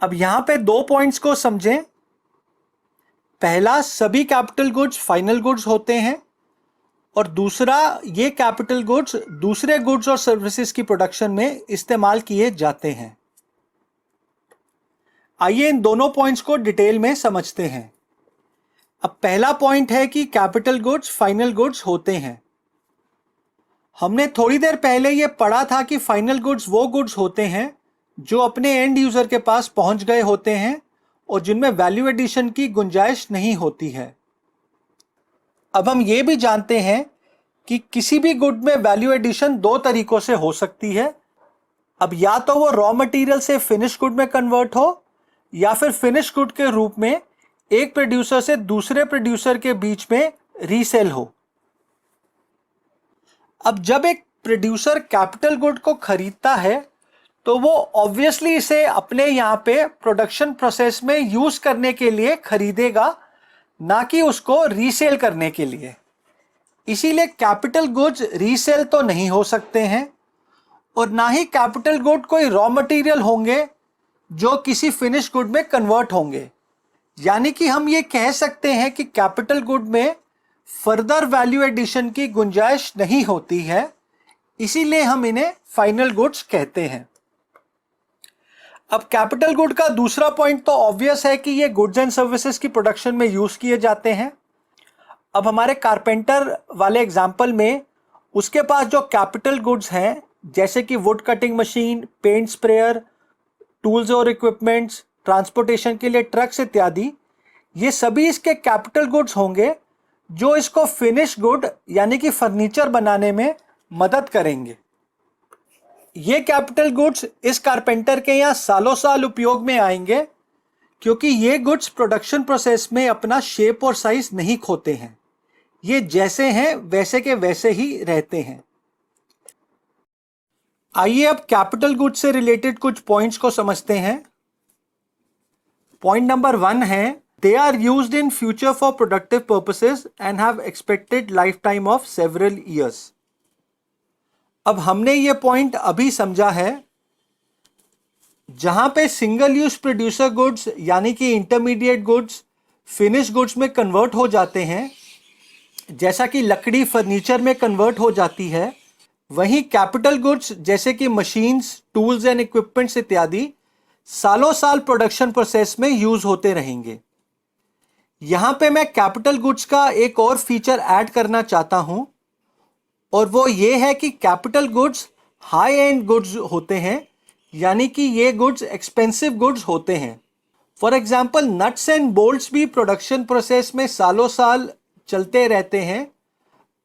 अब यहां पे दो पॉइंट्स को समझें। पहला, सभी कैपिटल गुड्स फाइनल गुड्स होते हैं और दूसरा, ये कैपिटल गुड्स दूसरे गुड्स और सर्विसेज की प्रोडक्शन में इस्तेमाल किए जाते हैं। आइए इन दोनों पॉइंट्स को डिटेल में समझते हैं। अब पहला पॉइंट है कि कैपिटल गुड्स फाइनल गुड्स होते हैं। हमने थोड़ी देर पहले ये पढ़ा था कि फाइनल गुड्स वो गुड्स होते हैं जो अपने एंड यूजर के पास पहुंच गए होते हैं और जिनमें वैल्यू एडिशन की गुंजाइश नहीं होती है। अब हम ये भी जानते हैं कि किसी भी गुड में वैल्यू एडिशन दो तरीकों से हो सकती है। अब या तो वो रॉ मटेरियल से फिनिश गुड में कन्वर्ट हो या फिर फिनिश गुड के रूप में एक प्रोड्यूसर से दूसरे प्रोड्यूसर के बीच में रीसेल हो। अब जब एक प्रोड्यूसर कैपिटल गुड को खरीदता है तो वो ऑब्वियसली इसे अपने यहाँ पे प्रोडक्शन प्रोसेस में यूज करने के लिए खरीदेगा, ना कि उसको रीसेल करने के लिए। इसीलिए कैपिटल गुड्स रीसेल तो नहीं हो सकते हैं और ना ही कैपिटल गुड कोई रॉ मटेरियल होंगे जो किसी फिनिश गुड में कन्वर्ट होंगे। यानी कि हम ये कह सकते हैं कि कैपिटल गुड में फर्दर वैल्यू एडिशन की गुंजाइश नहीं होती है, इसीलिए हम इन्हें फाइनल गुड्स कहते हैं। अब कैपिटल गुड का दूसरा पॉइंट तो ऑब्वियस है कि ये गुड्स एंड सर्विसेज की प्रोडक्शन में यूज किए जाते हैं। अब हमारे कारपेंटर वाले एग्जाम्पल में उसके पास जो कैपिटल गुड्स हैं जैसे कि wood cutting machine, paint sprayer, tools और इक्विपमेंट्स, ट्रांसपोर्टेशन के लिए ट्रक्स इत्यादि, ये सभी इसके कैपिटल गुड्स होंगे जो इसको फिनिश गुड यानी कि फर्नीचर बनाने में मदद करेंगे। ये कैपिटल गुड्स इस कारपेंटर के यहाँ सालों साल उपयोग में आएंगे क्योंकि ये गुड्स प्रोडक्शन प्रोसेस में अपना शेप और साइज नहीं खोते हैं, ये जैसे हैं वैसे के वैसे ही रहते हैं। आइए अब कैपिटल गुड्स से रिलेटेड कुछ पॉइंट्स को समझते हैं। पॉइंट नंबर 1 है, they are used in future for productive purposes and have expected life time of several years. अब हमने ये पॉइंट अभी समझा है। जहां पे सिंगल यूज प्रोड्यूसर गुड्स यानी कि इंटरमीडिएट गुड्स फिनिश गुड्स में कन्वर्ट हो जाते हैं, जैसा कि लकड़ी फर्नीचर में कन्वर्ट हो जाती है, वहीं कैपिटल गुड्स जैसे कि मशीन्स, टूल्स एंड इक्विपमेंट्स इत्यादि सालों साल प्रोडक्शन प्रोसेस में यूज होते रहेंगे। यहां पे मैं कैपिटल गुड्स का एक और फीचर ऐड करना चाहता हूं और वो ये है कि capital goods high and goods होते हैं, यानी कि ये गुड्स एक्सपेंसिव गुड्स होते हैं। For example nuts and bolts भी प्रोडक्शन प्रोसेस में सालों साल चलते रहते हैं,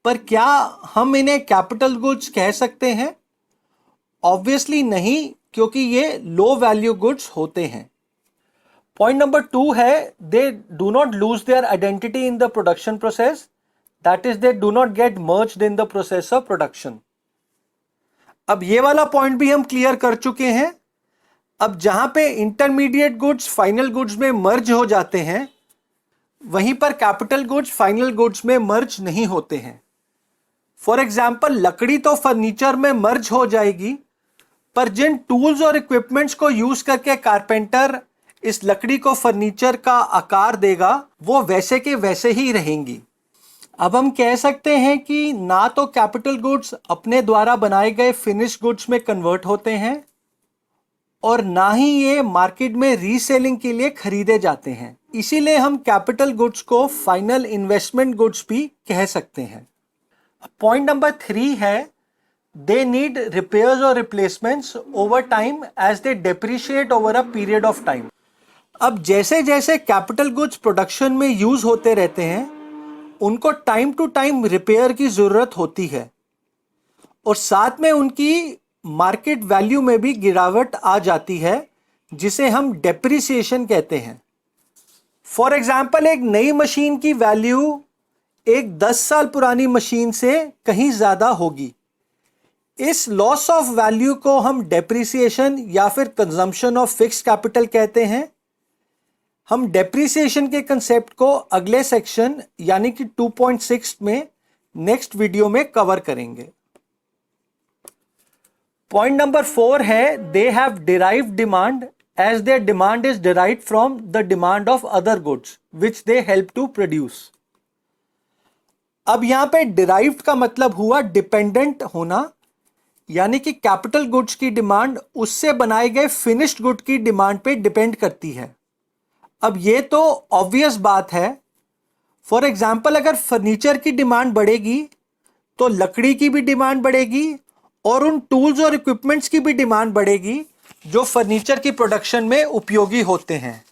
पर क्या हम इन्हें कैपिटल गुड्स कह सकते हैं? ऑब्वियसली नहीं, क्योंकि ये लो वैल्यू गुड्स होते हैं। पॉइंट नंबर 2 है, they do not lose their identity in the production process, that is they do not gate merged in the process of production. अब ये वाला पॉइंट भी हम क्लियर कर चुके हैं। अब जहां पे इंटरमीडिएट गुड्स फाइनल गुड्स में मर्ज हो जाते हैं, वहीं पर कैपिटल गुड्स फाइनल गुड्स में मर्ज नहीं होते हैं। फॉर एग्जाम्पल, लकड़ी तो फर्नीचर में मर्ज हो जाएगी, पर जिन टूल्स और इक्विपमेंट्स को यूज करके कारपेंटर इस लकड़ी को फर्नीचर का आकार देगा, वो वैसे के वैसे ही रहेंगी। अब हम कह सकते हैं कि ना तो कैपिटल गुड्स अपने द्वारा बनाए गए फिनिश गुड्स में कन्वर्ट होते हैं और ना ही ये मार्केट में रीसेलिंग के लिए खरीदे जाते हैं। इसीलिए हम कैपिटल गुड्स को फाइनल इन्वेस्टमेंट गुड्स भी कह सकते हैं। पॉइंट नंबर 3 है, दे नीड रिपेयर्स और replacements over time as they depreciate over a period of time. अब जैसे जैसे कैपिटल गुड्स प्रोडक्शन में यूज होते रहते हैं, उनको टाइम टू टाइम रिपेयर की जरूरत होती है और साथ में उनकी मार्केट वैल्यू में भी गिरावट आ जाती है, जिसे हम डेप्रिसिएशन कहते हैं। फॉर एग्जाम्पल, एक नई मशीन की वैल्यू एक 10 साल पुरानी मशीन से कहीं ज्यादा होगी। इस लॉस ऑफ वैल्यू को हम डेप्रिसिएशन या फिर कंजम्पशन ऑफ फिक्स्ड कैपिटल कहते हैं। हम डेप्रिसिएशन के कंसेप्ट को अगले सेक्शन यानी कि 2.6 में नेक्स्ट वीडियो में कवर करेंगे। पॉइंट नंबर 4 है, they have derived demand as their demand is derived from the demand of other goods which they help to produce. अब यहां पे डिराइव्ड का मतलब हुआ डिपेंडेंट होना, यानी कि कैपिटल गुड्स की डिमांड उससे बनाए गए फिनिश्ड गुड की डिमांड पे डिपेंड करती है। अब ये तो ऑब्वियस बात है। फॉर एग्जाम्पल, अगर फर्नीचर की डिमांड बढ़ेगी तो लकड़ी की भी डिमांड बढ़ेगी और उन टूल्स और इक्विपमेंट्स की भी डिमांड बढ़ेगी जो फर्नीचर की प्रोडक्शन में उपयोगी होते हैं।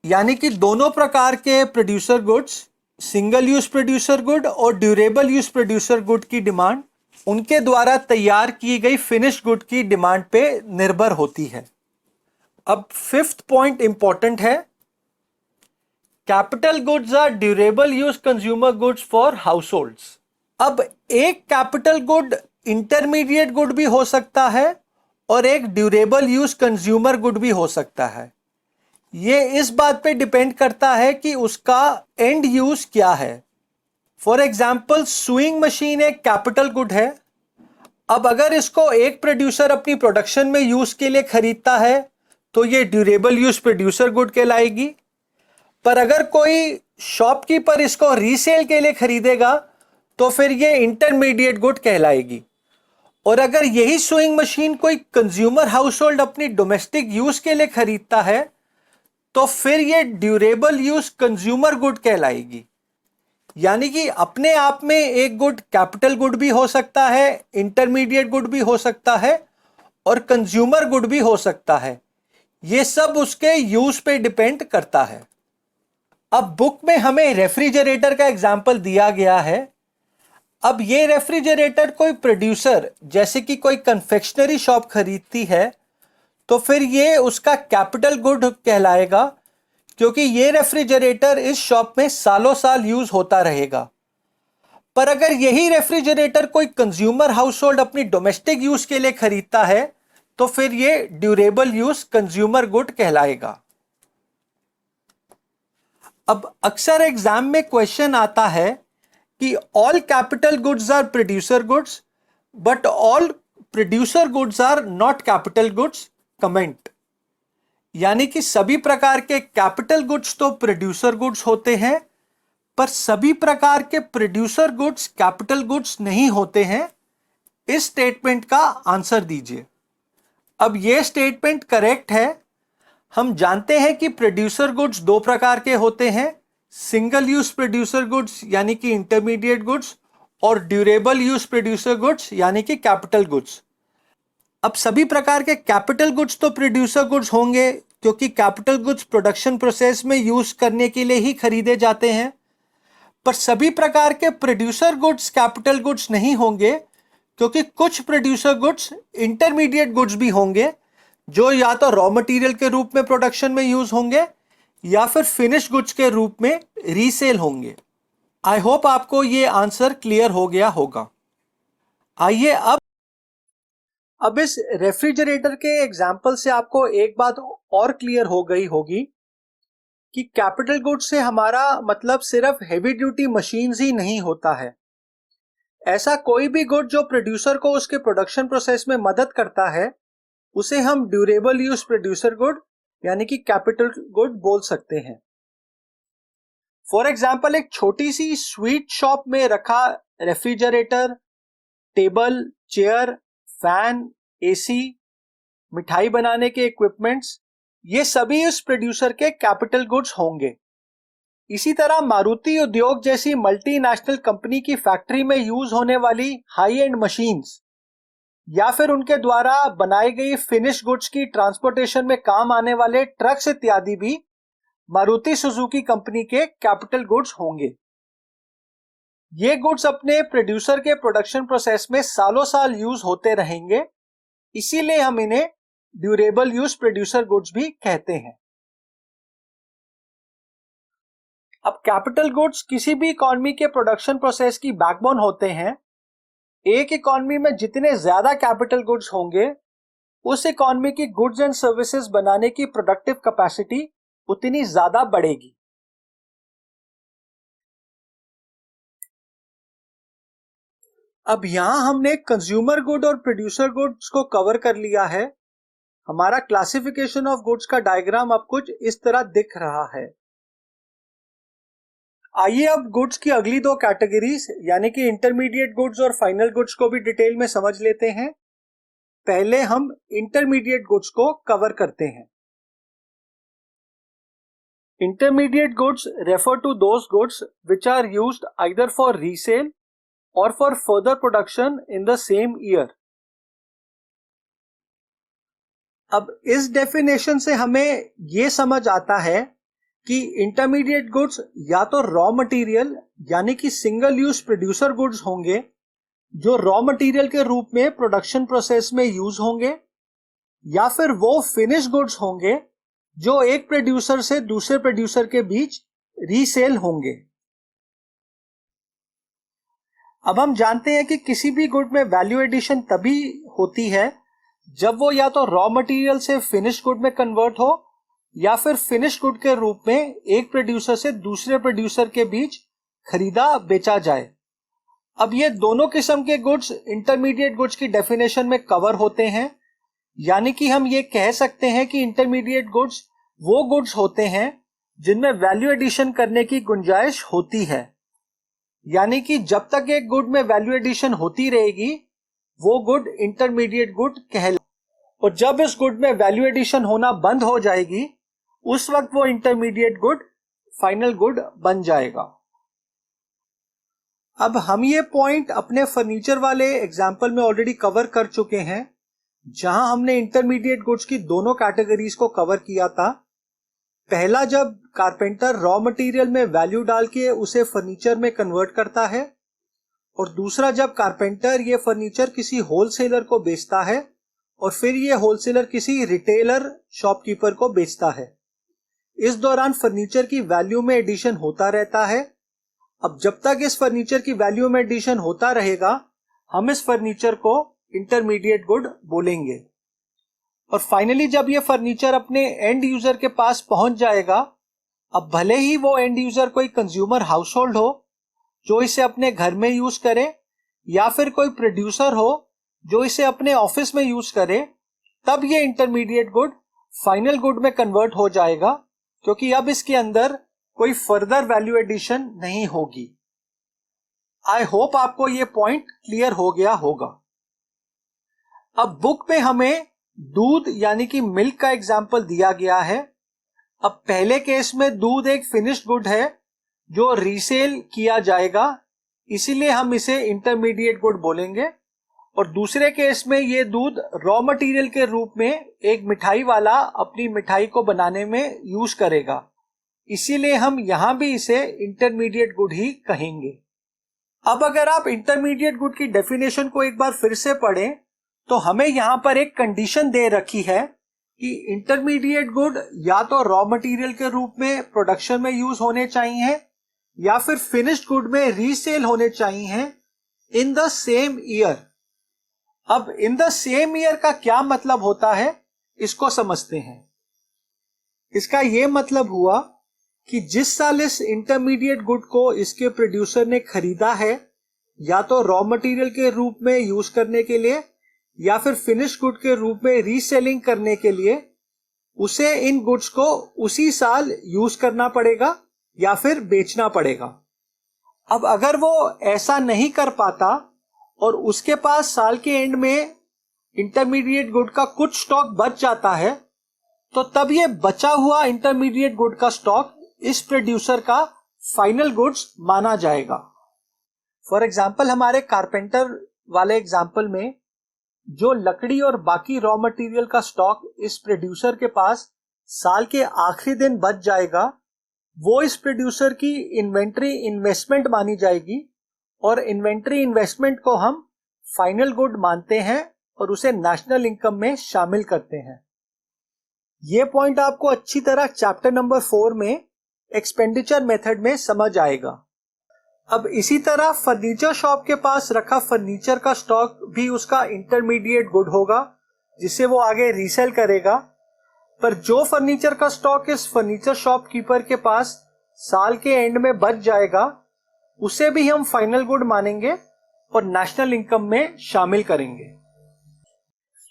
यानी कि दोनों प्रकार के producer goods, single use producer good और ड्यूरेबल यूज प्रोड्यूसर गुड की डिमांड उनके द्वारा तैयार की गई फिनिश गुड की डिमांड पे निर्भर होती है। अब 5th पॉइंट इंपॉर्टेंट है, capital goods are durable use consumer goods for households. अब एक कैपिटल गुड इंटरमीडिएट गुड भी हो सकता है और एक ड्यूरेबल यूज कंज्यूमर गुड भी हो सकता है। ये इस बात पे डिपेंड करता है कि उसका एंड यूज क्या है। फॉर एग्जाम्पल, सुइंग मशीन एक कैपिटल गुड है। अब अगर इसको एक प्रोड्यूसर अपनी प्रोडक्शन में यूज के लिए खरीदता है तो ये ड्यूरेबल यूज प्रोड्यूसर गुड कहलाएगी। पर अगर कोई शॉपकीपर इसको रीसेल के लिए खरीदेगा तो फिर ये इंटरमीडिएट गुड कहलाएगी। और अगर यही सुइंग मशीन कोई कंज्यूमर हाउस होल्ड अपनी डोमेस्टिक यूज के लिए खरीदता है तो फिर ये ड्यूरेबल यूज कंज्यूमर गुड कहलाएगी। यानी कि अपने आप में एक गुड कैपिटल गुड भी हो सकता है, इंटरमीडिएट गुड भी हो सकता है और कंज्यूमर गुड भी हो सकता है। ये सब उसके यूज पे डिपेंड करता है। अब बुक में हमें रेफ्रिजरेटर का एग्जाम्पल दिया गया है। अब ये रेफ्रिजरेटर कोई प्रोड्यूसर जैसे कि कोई कन्फेक्शनरी शॉप खरीदती है तो फिर ये उसका कैपिटल गुड कहलाएगा, क्योंकि ये रेफ्रिजरेटर इस शॉप में सालों साल यूज होता रहेगा। पर अगर यही रेफ्रिजरेटर कोई कंज्यूमर हाउस होल्ड अपनी डोमेस्टिक यूज के लिए खरीदता है तो फिर ये ड्यूरेबल यूज कंज्यूमर गुड कहलाएगा। अब अक्सर एग्जाम में क्वेश्चन आता है कि all capital goods are producer goods but all producer goods are not capital goods. Comment, यानी कि सभी प्रकार के कैपिटल गुड्स तो प्रोड्यूसर गुड्स होते हैं, पर सभी प्रकार के प्रोड्यूसर गुड्स कैपिटल गुड्स नहीं होते हैं। इस स्टेटमेंट का आंसर दीजिए। अब यह स्टेटमेंट करेक्ट है। हम जानते हैं कि प्रोड्यूसर गुड्स दो प्रकार के होते हैं, सिंगल यूज प्रोड्यूसर गुड्स यानी कि इंटरमीडिएट गुड्स और ड्यूरेबल यूज प्रोड्यूसर गुड्स यानी कि कैपिटल गुड्स। अब सभी प्रकार के कैपिटल गुड्स तो प्रोड्यूसर गुड्स होंगे, क्योंकि कैपिटल गुड्स प्रोडक्शन प्रोसेस में यूज करने के लिए ही खरीदे जाते हैं। पर सभी प्रकार के प्रोड्यूसर गुड्स कैपिटल गुड्स नहीं होंगे, क्योंकि कुछ प्रोड्यूसर गुड्स इंटरमीडिएट गुड्स भी होंगे जो या तो रॉ मटेरियल के रूप में प्रोडक्शन में यूज होंगे या फिर फिनिश गुड्स के रूप में रीसेल होंगे। आई होप आपको ये आंसर क्लियर हो गया होगा। आइए अब इस रेफ्रिजरेटर के एग्जाम्पल से आपको एक बात और क्लियर हो गई होगी कि कैपिटल गुड्स से हमारा मतलब सिर्फ हेवी ड्यूटी मशीन्स ही नहीं होता है। ऐसा कोई भी गुड जो प्रोड्यूसर को उसके प्रोडक्शन प्रोसेस में मदद करता है उसे हम ड्यूरेबल यूज प्रोड्यूसर गुड यानी कि कैपिटल गुड बोल सकते हैं। फॉर एग्जाम्पल, एक छोटी सी स्वीट शॉप में रखा refrigerator, table, chair, fan, AC, मिठाई बनाने के इक्विपमेंट्स, ये सभी उस प्रोड्यूसर के कैपिटल गुड्स होंगे। इसी तरह मारुति उद्योग जैसी मल्टीनेशनल कंपनी की फैक्ट्री में यूज होने वाली हाई एंड मशीन्स या फिर उनके द्वारा बनाई गई फिनिश गुड्स की ट्रांसपोर्टेशन में काम आने वाले ट्रक्स इत्यादि भी मारुति सुजुकी कंपनी के कैपिटल गुड्स होंगे। ये गुड्स अपने प्रोड्यूसर के प्रोडक्शन प्रोसेस में सालों साल यूज होते रहेंगे, इसीलिए हम इन्हें ड्यूरेबल यूज प्रोड्यूसर गुड्स भी कहते हैं। अब कैपिटल गुड्स किसी भी इकॉनमी के प्रोडक्शन प्रोसेस की बैकबोन होते हैं। एक इकॉनमी में जितने ज्यादा कैपिटल गुड्स होंगे उस इकॉनमी की गुड्स एंड सर्विसेज बनाने की प्रोडक्टिव कैपेसिटी उतनी ज्यादा बढ़ेगी। अब यहां हमने कंज्यूमर गुड और प्रोड्यूसर गुड्स को कवर कर लिया है। हमारा क्लासिफिकेशन ऑफ गुड्स का डायग्राम अब कुछ इस तरह दिख रहा है। आइए अब गुड्स की अगली दो कैटेगरीज यानी कि इंटरमीडिएट गुड्स और फाइनल गुड्स को भी डिटेल में समझ लेते हैं। पहले हम इंटरमीडिएट गुड्स को कवर करते हैं। Intermediate goods refer to those goods which are used either for resale or for further production in the same year. अब इस डेफिनेशन से हमें यह समझ आता है कि इंटरमीडिएट गुड्स या तो रॉ मटेरियल यानी कि सिंगल यूज प्रोड्यूसर गुड्स होंगे जो रॉ मटेरियल के रूप में प्रोडक्शन प्रोसेस में यूज होंगे, या फिर वो फिनिश गुड्स होंगे जो एक प्रोड्यूसर से दूसरे प्रोड्यूसर के बीच रीसेल होंगे। अब हम जानते हैं कि किसी भी गुड में वैल्यू एडिशन तभी होती है जब वो या तो रॉ मटेरियल से फिनिश गुड में कन्वर्ट हो या फिर फिनिश गुड के रूप में एक प्रोड्यूसर से दूसरे प्रोड्यूसर के बीच खरीदा बेचा जाए। अब ये दोनों किस्म के गुड्स इंटरमीडिएट गुड्स की डेफिनेशन में कवर होते हैं, यानी कि हम ये कह सकते हैं कि इंटरमीडिएट गुड्स वो गुड्स होते हैं जिनमें वैल्यू एडिशन करने की गुंजाइश होती है। यानी कि जब तक एक गुड में वैल्यू एडिशन होती रहेगी वो गुड इंटरमीडिएट गुड कहलाएगा, और जब इस गुड में वैल्यू एडिशन होना बंद हो जाएगी उस वक्त वो इंटरमीडिएट गुड फाइनल गुड बन जाएगा। अब हम ये पॉइंट अपने फर्नीचर वाले एग्जाम्पल में ऑलरेडी कवर कर चुके हैं, जहां हमने इंटरमीडिएट गुड्स की दोनों कैटेगरीज को कवर किया था। पहला, जब कारपेंटर रॉ मटेरियल में वैल्यू डाल के उसे फर्नीचर में कन्वर्ट करता है, और दूसरा जब कारपेंटर ये फर्नीचर किसी होलसेलर को बेचता है और फिर ये होलसेलर किसी रिटेलर शॉपकीपर को बेचता है। इस दौरान फर्नीचर की वैल्यू में एडिशन होता रहता है। अब जब तक इस फर्नीचर की वैल्यू में एडिशन होता रहेगा हम इस फर्नीचर को इंटरमीडिएट गुड बोलेंगे। और फाइनली जब ये फर्नीचर अपने एंड यूजर के पास पहुंच जाएगा, अब भले ही वो एंड यूजर कोई कंज्यूमर हाउसहोल्ड हो जो इसे अपने घर में यूज करे या फिर कोई प्रोड्यूसर हो जो इसे अपने ऑफिस में यूज करे, तब ये इंटरमीडिएट गुड फाइनल गुड में कन्वर्ट हो जाएगा, क्योंकि अब इसके अंदर कोई फर्दर वैल्यू एडिशन नहीं होगी। आई होप आपको ये पॉइंट क्लियर हो गया होगा। अब बुक में हमें दूध यानी कि मिल्क का एग्जाम्पल दिया गया है। अब पहले केस में दूध एक फिनिश्ड गुड है जो रीसेल किया जाएगा, इसीलिए हम इसे इंटरमीडिएट गुड बोलेंगे, और दूसरे केस में ये दूध रॉ मटेरियल के रूप में एक मिठाई वाला अपनी मिठाई को बनाने में यूज करेगा, इसीलिए हम यहां भी इसे इंटरमीडिएट गुड ही कहेंगे। अब अगर आप इंटरमीडिएट गुड की डेफिनेशन को एक बार फिर से पढ़ें तो हमें यहां पर एक कंडीशन दे रखी है कि इंटरमीडिएट गुड या तो रॉ मटेरियल के रूप में प्रोडक्शन में यूज होने चाहिए या फिर फिनिश्ड गुड में रीसेल होने चाहिए इन द सेम ईयर। अब इन द सेम ईयर का क्या मतलब होता है इसको समझते हैं। इसका यह मतलब हुआ कि जिस साल इस इंटरमीडिएट गुड को इसके प्रोड्यूसर ने खरीदा है या तो रॉ मटेरियल के रूप में यूज करने के लिए या फिर फिनिश गुड के रूप में रीसेलिंग करने के लिए, उसे इन गुड्स को उसी साल यूज करना पड़ेगा या फिर बेचना पड़ेगा। अब अगर वो ऐसा नहीं कर पाता और उसके पास साल के एंड में इंटरमीडिएट गुड का कुछ स्टॉक बच जाता है तो तब ये बचा हुआ इंटरमीडिएट गुड का स्टॉक इस प्रोड्यूसर का फाइनल गुड्स माना जाएगा। फॉर एग्जाम्पल हमारे कारपेंटर वाले एग्जाम्पल में जो लकड़ी और बाकी रॉ मटेरियल का स्टॉक इस प्रोड्यूसर के पास साल के आखिरी दिन बच जाएगा, वो इस प्रोड्यूसर की इन्वेंट्री इन्वेस्टमेंट मानी जाएगी और इन्वेंट्री इन्वेस्टमेंट को हम फाइनल गुड मानते हैं और उसे नेशनल इनकम में शामिल करते हैं। ये पॉइंट आपको अच्छी तरह चैप्टर नंबर 4 में एक्सपेंडिचर मेथड में समझ आएगा। अब इसी तरह फर्नीचर शॉप के पास रखा फर्नीचर का स्टॉक भी उसका इंटरमीडिएट गुड होगा जिसे वो आगे रीसेल करेगा, पर जो फर्नीचर का स्टॉक इस फर्नीचर शॉप कीपर के पास साल के एंड में बच जाएगा उसे भी हम फाइनल गुड मानेंगे और नेशनल इनकम में शामिल करेंगे।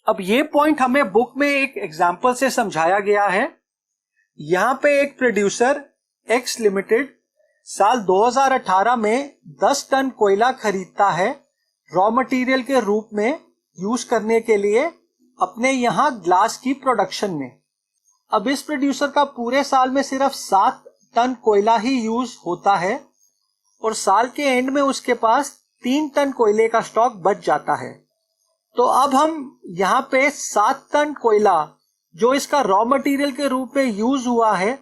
अब ये पॉइंट हमें बुक में एक एग्जाम्पल से समझाया गया है। यहां पे एक प्रोड्यूसर एक्स लिमिटेड साल 2018 में 10 टन कोयला खरीदता है रॉ मटेरियल के रूप में यूज करने के लिए अपने यहां ग्लास की प्रोडक्शन में। अब इस प्रोड्यूसर का पूरे साल में सिर्फ 7 टन कोयला ही यूज होता है और साल के एंड में उसके पास 3 टन कोयले का स्टॉक बच जाता है। तो अब हम यहां पे 7 टन कोयला जो इसका रॉ मटेरियल के रूप में यूज हुआ है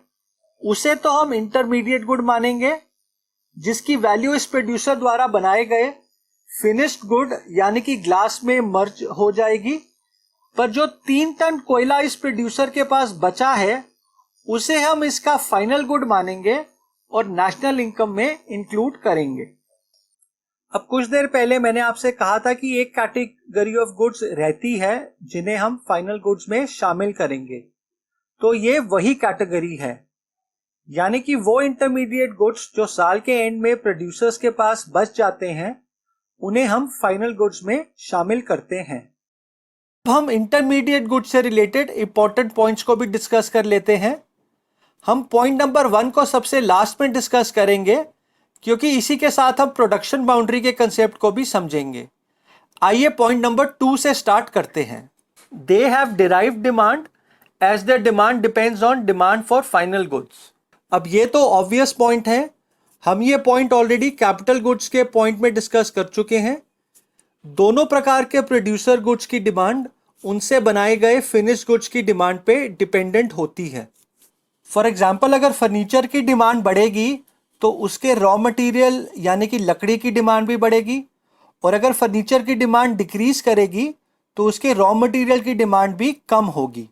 उसे तो हम इंटरमीडिएट गुड मानेंगे जिसकी वैल्यू इस प्रोड्यूसर द्वारा बनाए गए फिनिश्ड गुड यानी कि ग्लास में मर्ज हो जाएगी, पर जो 3 टन कोयला इस प्रोड्यूसर के पास बचा है उसे हम इसका फाइनल गुड मानेंगे और नेशनल इनकम में इंक्लूड करेंगे। अब कुछ देर पहले मैंने आपसे कहा था कि एक कैटेगरी ऑफ गुड्स रहती है जिन्हें हम फाइनल गुड्स में शामिल करेंगे, तो ये वही कैटेगरी है, यानी कि वो इंटरमीडिएट गुड्स जो साल के एंड में प्रोड्यूसर्स के पास बच जाते हैं उन्हें हम फाइनल गुड्स में शामिल करते हैं। अब हम इंटरमीडिएट गुड्स से रिलेटेड इंपॉर्टेंट पॉइंट्स को भी डिस्कस कर लेते हैं। हम पॉइंट नंबर 1 को सबसे लास्ट में डिस्कस करेंगे क्योंकि इसी के साथ हम प्रोडक्शन बाउंड्री के कंसेप्ट को भी समझेंगे। आइए पॉइंट नंबर 2 से स्टार्ट करते हैं। They have derived demand as their demand depends on demand for final goods. अब ये तो ऑब्वियस पॉइंट है, हम ये पॉइंट ऑलरेडी कैपिटल गुड्स के पॉइंट में डिस्कस कर चुके हैं। दोनों प्रकार के प्रोड्यूसर गुड्स की डिमांड उनसे बनाए गए फिनिश गुड्स की डिमांड पे डिपेंडेंट होती है। फॉर एग्जाम्पल अगर फर्नीचर की डिमांड बढ़ेगी तो उसके रॉ मटेरियल यानी कि लकड़ी की डिमांड भी बढ़ेगी, और अगर फर्नीचर की डिमांड डिक्रीज करेगी तो उसके रॉ मटेरियल की डिमांड भी कम होगी।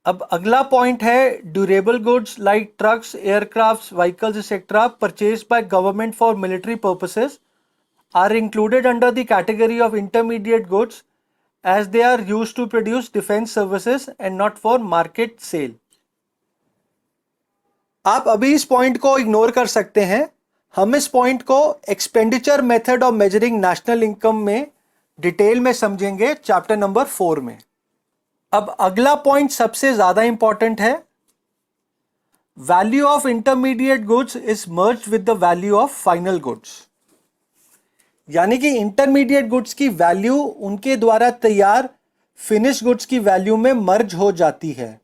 अब अगला पॉइंट है durable goods like trucks, aircraft, vehicles etcetera purchase by government for military purposes are included under the category of intermediate goods as they are used to produce defence services and not for market sale. आप अभी इस point को ignore कर सकते हैं, हम इस point को expenditure method of measuring national income में डिटेल में समझेंगे चैप्टर नंबर 4 में। अब अगला पॉइंट सबसे ज्यादा इंपॉर्टेंट है। Value of intermediate goods is merged with the value of final goods, यानी कि इंटरमीडिएट गुड्स की वैल्यू उनके द्वारा तैयार फिनिश गुड्स की वैल्यू में मर्ज हो जाती है।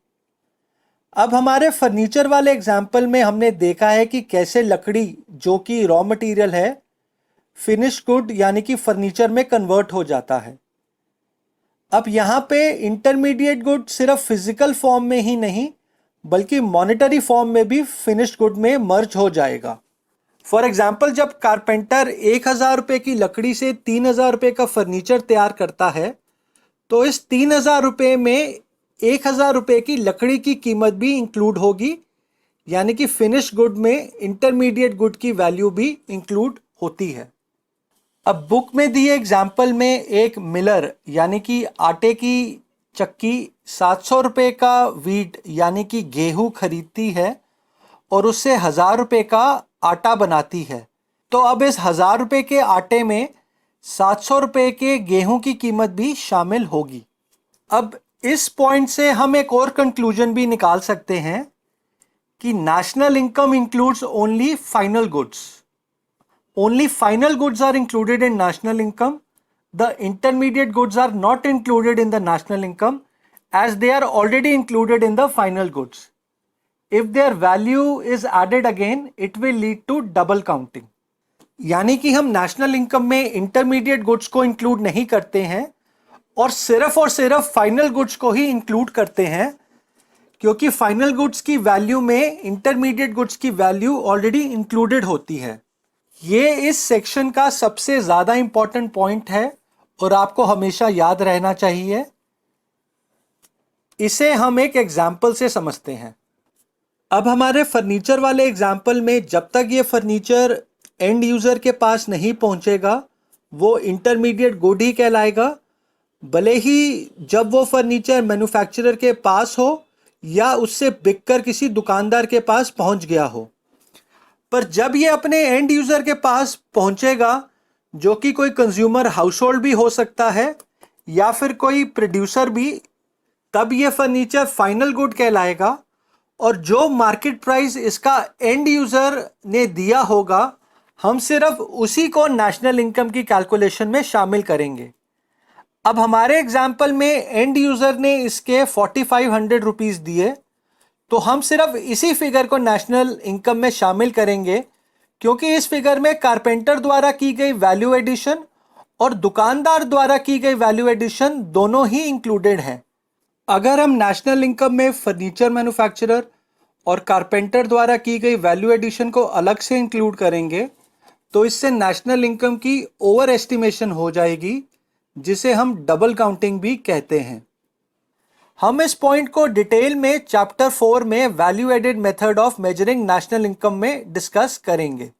अब हमारे फर्नीचर वाले एग्जाम्पल में हमने देखा है कि कैसे लकड़ी जो कि रॉ मटेरियल है फिनिश गुड यानी कि फर्नीचर में कन्वर्ट हो जाता है। अब यहाँ पे इंटरमीडिएट गुड सिर्फ फिजिकल फॉर्म में ही नहीं बल्कि मॉनेटरी फॉर्म में भी फिनिश्ड गुड में मर्ज हो जाएगा। फॉर एग्जाम्पल, जब कारपेंटर 1,000 रुपये की लकड़ी से 3,000 रुपये का फर्नीचर तैयार करता है, तो इस 3,000 रुपये में 1,000 रुपये की लकड़ी की कीमत भी इंक्लूड होगी, यानी कि फिनिश गुड में इंटरमीडिएट गुड की वैल्यू भी इंक्लूड होती है। अब बुक में दिए एग्जाम्पल में एक मिलर यानी कि आटे की चक्की 700 रुपये का वीट यानी कि गेहूं खरीदती है और उससे 1,000 रुपये का आटा बनाती है। तो अब इस 1,000 रुपये के आटे में 700 रुपये के गेहूं की कीमत भी शामिल होगी। अब इस पॉइंट से हम एक और कंक्लूजन भी निकाल सकते हैं कि national income includes only final goods. Only final goods are included in national income. The intermediate goods are not included in the national income as they are already included in the final goods. If their value is added again, it will lead to double counting. यानी कि हम national income में intermediate goods को include नहीं करते हैं और सिर्फ फाइनल गुड्स को ही इंक्लूड करते हैं, क्योंकि फाइनल गुड्स की वैल्यू में इंटरमीडिएट गुड्स की वैल्यू ऑलरेडी इंक्लूडेड होती है। ये इस सेक्शन का सबसे ज़्यादा इंपॉर्टेंट पॉइंट है और आपको हमेशा याद रहना चाहिए। इसे हम एक एग्जाम्पल से समझते हैं। अब हमारे फर्नीचर वाले एग्जाम्पल में जब तक ये फर्नीचर एंड यूज़र के पास नहीं पहुंचेगा वो इंटरमीडिएट गुड ही कहलाएगा, भले ही जब वो फर्नीचर मैन्युफैक्चरर के पास हो या उससे बिककर किसी दुकानदार के पास पहुंच गया हो। पर जब ये अपने एंड यूज़र के पास पहुंचेगा, जो कि कोई कंज्यूमर हाउस होल्ड भी हो सकता है या फिर कोई प्रोड्यूसर भी, तब ये फर्नीचर फाइनल गुड कहलाएगा और जो मार्केट प्राइस इसका एंड यूज़र ने दिया होगा हम सिर्फ उसी को नेशनल इनकम की कैलकुलेशन में शामिल करेंगे। अब हमारे एग्जाम्पल में एंड यूज़र ने इसके 4,500 रुपीज़ दिए, तो हम सिर्फ इसी फिगर को नेशनल इनकम में शामिल करेंगे, क्योंकि इस फिगर में कारपेंटर द्वारा की गई वैल्यू एडिशन और दुकानदार द्वारा की गई वैल्यू एडिशन दोनों ही इंक्लूडेड हैं। अगर हम नेशनल इनकम में फर्नीचर मैन्युफैक्चरर और कारपेंटर द्वारा की गई वैल्यू एडिशन को अलग से इंक्लूड करेंगे तो इससे नेशनल इनकम की ओवर एस्टिमेशन हो जाएगी, जिसे हम डबल काउंटिंग भी कहते हैं। हम इस पॉइंट को डिटेल में चैप्टर 4 में value added method of measuring national income में डिस्कस करेंगे।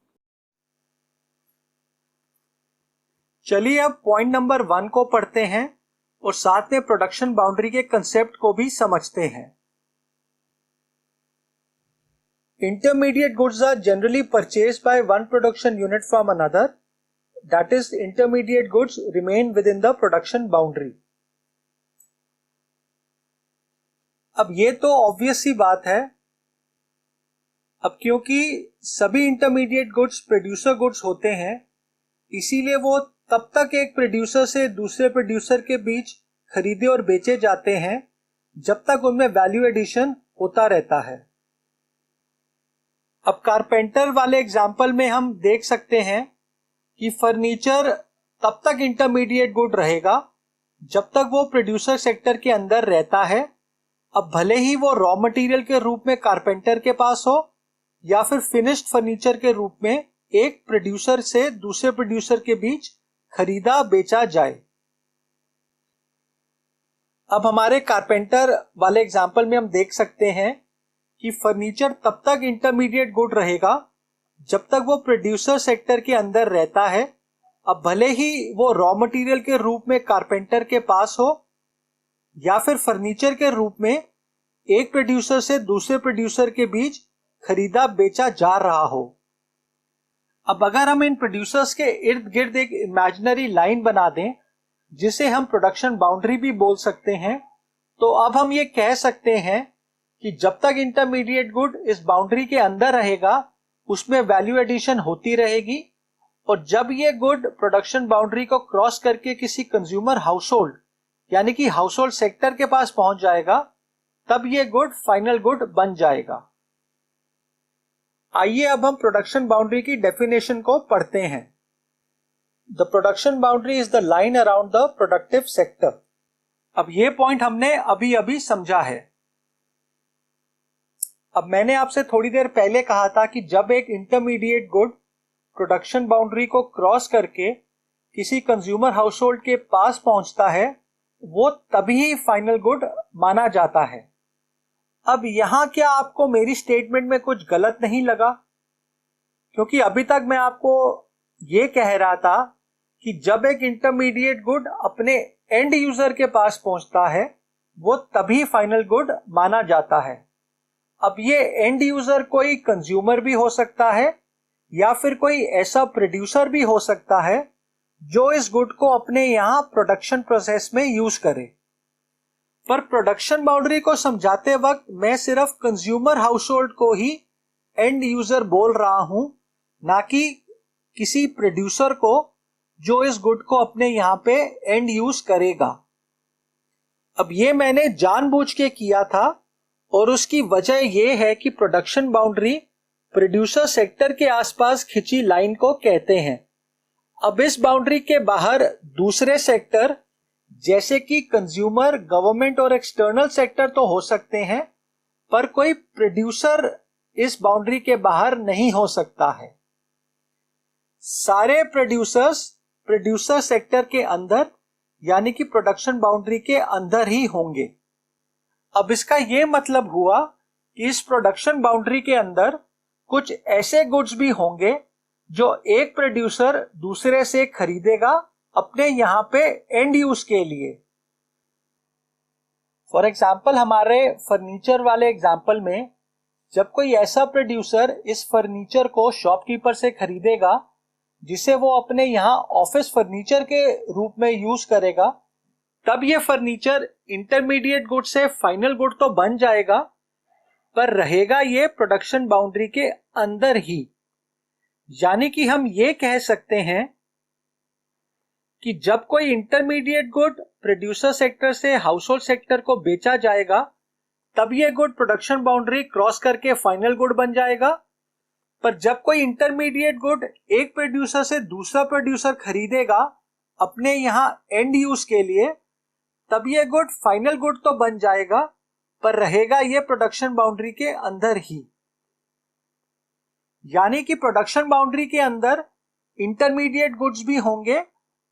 चलिए अब पॉइंट नंबर 1 को पढ़ते हैं और साथ में प्रोडक्शन बाउंड्री के कंसेप्ट को भी समझते हैं। Intermediate goods are generally purchased by one production unit from another. That is, intermediate goods remain within the production boundary. अब ये तो ऑब्वियस सी बात है। अब क्योंकि सभी इंटरमीडिएट गुड्स प्रोड्यूसर गुड्स होते हैं, इसीलिए वो तब तक एक प्रोड्यूसर से दूसरे प्रोड्यूसर के बीच खरीदे और बेचे जाते हैं जब तक उनमें वैल्यू एडिशन होता रहता है। अब कारपेंटर वाले एग्जाम्पल में हम देख सकते हैं कि फर्नीचर तब तक इंटरमीडिएट गुड रहेगा जब तक वो प्रोड्यूसर सेक्टर के अंदर रहता है। अब भले ही वो रॉ मटेरियल के रूप में कारपेंटर के पास हो या फिर फिनिश्ड फर्नीचर के रूप में एक प्रोड्यूसर से दूसरे प्रोड्यूसर के बीच खरीदा बेचा जाए। अब हमारे कारपेंटर वाले एग्जाम्पल में हम देख सकते हैं कि फर्नीचर तब तक इंटरमीडिएट गुड रहेगा जब तक वो प्रोड्यूसर सेक्टर के अंदर रहता है। अब भले ही वो रॉ मटेरियल के रूप में कारपेंटर के पास हो या फिर फर्नीचर के रूप में एक प्रोड्यूसर से दूसरे प्रोड्यूसर के बीच खरीदा बेचा जा रहा हो। अब अगर हम इन प्रोड्यूसर्स के इर्द गिर्द एक इमेजिनरी लाइन बना दें जिसे हम प्रोडक्शन बाउंड्री भी बोल सकते हैं, तो अब हम ये कह सकते हैं कि जब तक इंटरमीडिएट गुड इस बाउंड्री के अंदर रहेगा उसमें वैल्यू एडिशन होती रहेगी, और जब ये गुड प्रोडक्शन बाउंड्री को क्रॉस करके किसी कंज्यूमर हाउस होल्ड यानी कि हाउस होल्ड सेक्टर के पास पहुंच जाएगा, तब ये गुड फाइनल गुड बन जाएगा। आइए अब हम प्रोडक्शन बाउंड्री की डेफिनेशन को पढ़ते हैं। The production boundary is the line around the productive sector. अब ये पॉइंट हमने अभी अभी समझा है। अब मैंने आपसे थोड़ी देर पहले कहा था कि जब एक इंटरमीडिएट गुड प्रोडक्शन बाउंड्री को क्रॉस करके किसी कंज्यूमर हाउसहोल्ड के पास पहुंचता है, वो तभी फाइनल गुड माना जाता है। अब यहां क्या आपको मेरी स्टेटमेंट में कुछ गलत नहीं लगा? क्योंकि अभी तक मैं आपको ये कह रहा था कि जब एक इंटरमीडिएट गुड अपने एंड यूजर के पास पहुंचता है, वो तभी फाइनल गुड माना जाता है। अब ये एंड यूजर कोई कंज्यूमर भी हो सकता है या फिर कोई ऐसा प्रोड्यूसर भी हो सकता है जो इस गुड को अपने यहां प्रोडक्शन प्रोसेस में यूज करे। पर प्रोडक्शन बाउंड्री को समझाते वक्त मैं सिर्फ कंज्यूमर हाउसहोल्ड को ही एंड यूजर बोल रहा हूं, ना कि किसी प्रोड्यूसर को जो इस गुड को अपने यहां पे एंड यूज करेगा। अब ये मैंने जानबूझ के किया था और उसकी वजह यह है कि प्रोडक्शन बाउंड्री प्रोड्यूसर सेक्टर के आसपास खिंची लाइन को कहते हैं। अब इस बाउंड्री के बाहर दूसरे सेक्टर जैसे कि कंज्यूमर, गवर्नमेंट और एक्सटर्नल सेक्टर तो हो सकते हैं, पर कोई प्रोड्यूसर इस बाउंड्री के बाहर नहीं हो सकता है। सारे प्रोड्यूसर्स प्रोड्यूसर सेक्टर के अंदर यानी कि प्रोडक्शन बाउंड्री के अंदर ही होंगे। अब इसका यह मतलब हुआ कि इस प्रोडक्शन बाउंड्री के अंदर कुछ ऐसे गुड्स भी होंगे जो एक प्रोड्यूसर दूसरे से खरीदेगा अपने यहां पे एंड यूज के लिए। फॉर एग्जाम्पल, हमारे फर्नीचर वाले एग्जाम्पल में जब कोई ऐसा प्रोड्यूसर इस फर्नीचर को शॉपकीपर से खरीदेगा जिसे वो अपने यहां ऑफिस फर्नीचर के रूप में यूज करेगा, तब ये फर्नीचर इंटरमीडिएट गुड से फाइनल गुड तो बन जाएगा, पर रहेगा ये प्रोडक्शन बाउंड्री के अंदर ही। यानी कि हम ये कह सकते हैं कि जब कोई इंटरमीडिएट गुड प्रोड्यूसर सेक्टर से हाउसहोल्ड सेक्टर को बेचा जाएगा, तब ये गुड प्रोडक्शन बाउंड्री क्रॉस करके फाइनल गुड बन जाएगा। पर जब कोई इंटरमीडिएट गुड एक प्रोड्यूसर से दूसरा प्रोड्यूसर खरीदेगा अपने यहां एंड यूज के लिए, तब ये गुड फाइनल गुड तो बन जाएगा, पर रहेगा ये प्रोडक्शन बाउंड्री के अंदर ही। यानी कि प्रोडक्शन बाउंड्री के अंदर इंटरमीडिएट गुड्स भी होंगे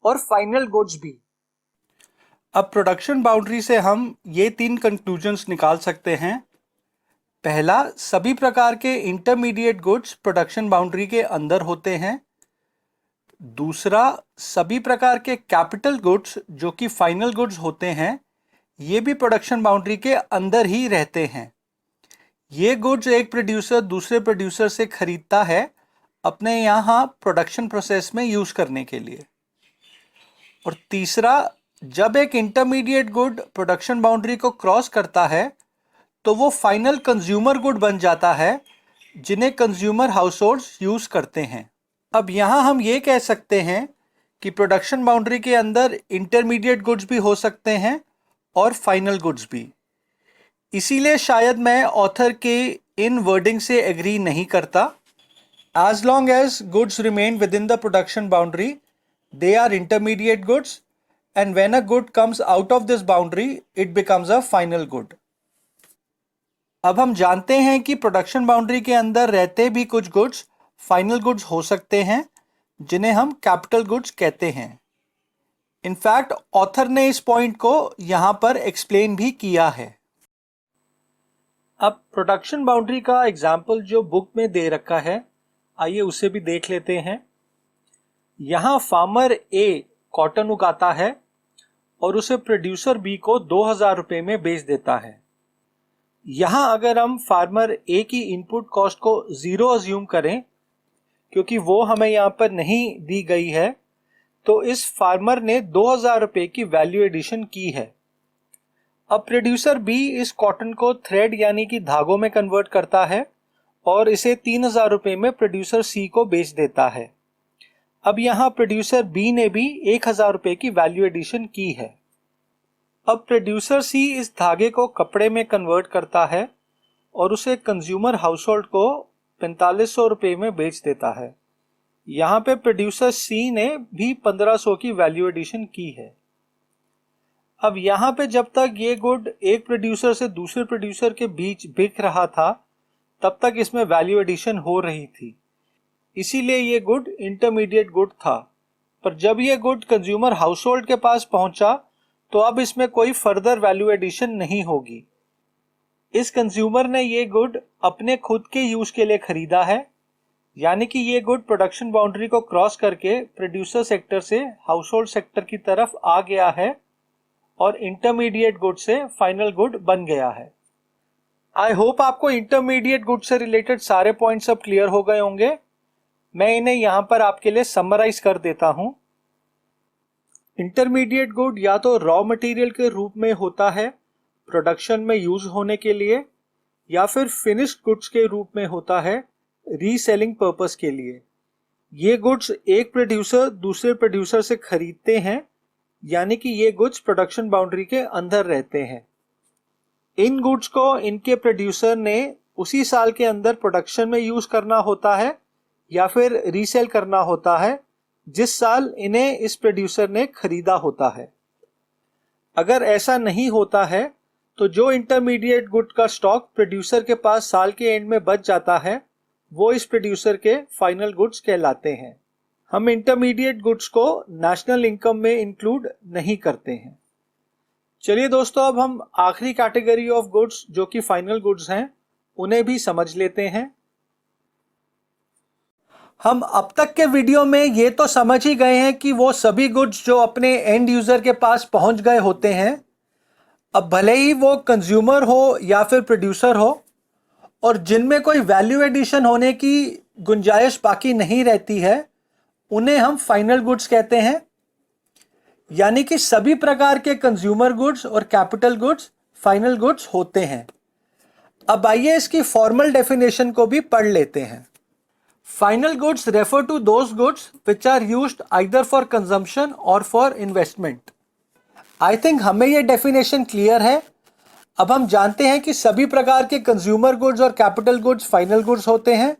और फाइनल गुड्स भी। अब प्रोडक्शन बाउंड्री से हम ये 3 कंक्लूजन्स निकाल सकते हैं। पहला, सभी प्रकार के इंटरमीडिएट गुड्स प्रोडक्शन बाउंड्री के अंदर होते हैं। दूसरा, सभी प्रकार के कैपिटल गुड्स जो कि फाइनल गुड्स होते हैं, ये भी प्रोडक्शन बाउंड्री के अंदर ही रहते हैं। ये गुड्स एक प्रोड्यूसर दूसरे प्रोड्यूसर से खरीदता है अपने यहाँ प्रोडक्शन प्रोसेस में यूज करने के लिए। और तीसरा, जब एक इंटरमीडिएट गुड प्रोडक्शन बाउंड्री को क्रॉस करता है तो वो फाइनल कंज्यूमर गुड बन जाता है जिन्हें कंज्यूमर हाउसहोल्ड्स यूज करते हैं। अब यहाँ हम ये कह सकते हैं कि प्रोडक्शन बाउंड्री के अंदर इंटरमीडिएट गुड्स भी हो सकते हैं और फाइनल गुड्स भी। इसीलिए शायद मैं ऑथर के इन वर्डिंग से एग्री नहीं करता। As long as goods remain within the production boundary, they are intermediate goods, and when a good comes out of this boundary it becomes a final good. अब हम जानते हैं कि production boundary के अंदर रहते भी कुछ गुड्स फाइनल गुड्स हो सकते हैं जिन्हें हम कैपिटल गुड्स कहते हैं। इनफैक्ट ऑथर ने इस पॉइंट को यहां पर एक्सप्लेन भी किया है। अब प्रोडक्शन बाउंड्री का एग्जाम्पल जो बुक में दे रखा है, आइए उसे भी देख लेते हैं। यहां फार्मर ए कॉटन उगाता है और उसे प्रोड्यूसर बी को 2000 रुपए में बेच देता है। यहां अगर हम फार्मर ए की इनपुट कॉस्ट को 0 अज्यूम करें, क्योंकि वो हमें यहां पर नहीं दी गई है, तो इस फार्मर ने 2000 रुपए की वैल्यू एडिशन की है। अब प्रोड्यूसर बी इस कॉटन को थ्रेड यानी कि धागों में कन्वर्ट करता है और इसे 3000 रुपए में प्रोड्यूसर सी को बेच देता है। अब यहां प्रोड्यूसर बी ने भी 1000 रुपए की वैल्यू एडिशन की है। अब प्रोड्यूसर सी इस धागे को कपड़े में कन्वर्ट करता है और उसे कंज्यूमर हाउसहोल्ड को 4500 रुपए में बेच देता है। यहां पे प्रोड्यूसर सी ने भी 1500 की वैल्यू एडिशन की है। अब यहां पे जब तक ये गुड एक प्रोड्यूसर से दूसरे प्रोड्यूसर के बीच बिक रहा था, तब तक इसमें वैल्यू एडिशन हो रही थी, इसीलिए ये गुड इंटरमीडिएट गुड था। पर जब ये गुड कंज्यूमर हाउस होल्ड के पास पहुंचा तो अब इसमें कोई फर्दर वैल्यू एडिशन नहीं होगी। इस कंज्यूमर ने ये गुड अपने खुद के यूज के लिए खरीदा है, यानी कि ये गुड प्रोडक्शन बाउंड्री को क्रॉस करके प्रोड्यूसर सेक्टर से हाउस होल्ड सेक्टर की तरफ आ गया है और इंटरमीडिएट गुड से फाइनल गुड बन गया है। आई होप आपको इंटरमीडिएट गुड से रिलेटेड सारे पॉइंट्स अब क्लियर हो गए होंगे। मैं इन्हें यहां पर आपके लिए समराइज कर देता हूं। इंटरमीडिएट गुड या तो रॉ मटेरियल के रूप में होता है प्रोडक्शन में यूज होने के लिए, या फिर फिनिश्ड गुड्स के रूप में होता है रीसेलिंग पर्पस के लिए। ये गुड्स एक प्रोड्यूसर दूसरे प्रोड्यूसर से खरीदते हैं, यानी कि ये गुड्स प्रोडक्शन बाउंड्री के अंदर रहते हैं। इन गुड्स को इनके प्रोड्यूसर ने उसी साल के अंदर प्रोडक्शन में यूज करना होता है या फिर रीसेल करना होता है जिस साल इन्हें इस प्रोड्यूसर ने खरीदा होता है। अगर ऐसा नहीं होता है तो जो इंटरमीडिएट गुड का स्टॉक प्रोड्यूसर के पास साल के एंड में बच जाता है वो इस प्रोड्यूसर के फाइनल गुड्स कहलाते हैं। हम इंटरमीडिएट गुड्स को नेशनल इनकम में इंक्लूड नहीं करते हैं। चलिए दोस्तों, अब हम आखिरी कैटेगरी ऑफ गुड्स जो कि फाइनल गुड्स हैं उन्हें भी समझ लेते हैं। हम अब तक के वीडियो में ये तो समझ ही गए हैं कि वो सभी गुड्स जो अपने एंड यूजर के पास पहुंच गए होते हैं, अब भले ही वो कंज्यूमर हो या फिर प्रोड्यूसर हो, और जिनमें कोई वैल्यू एडिशन होने की गुंजाइश बाकी नहीं रहती है, उन्हें हम फाइनल गुड्स कहते हैं। यानी कि सभी प्रकार के कंज्यूमर गुड्स और कैपिटल गुड्स फाइनल गुड्स होते हैं। अब आइए इसकी फॉर्मल डेफिनेशन को भी पढ़ लेते हैं। Final goods refer to those goods which are used either for consumption or for investment. I think हमें यह डेफिनेशन क्लियर है। अब हम जानते हैं कि सभी प्रकार के कंज्यूमर गुड्स और कैपिटल गुड्स फाइनल गुड्स होते हैं।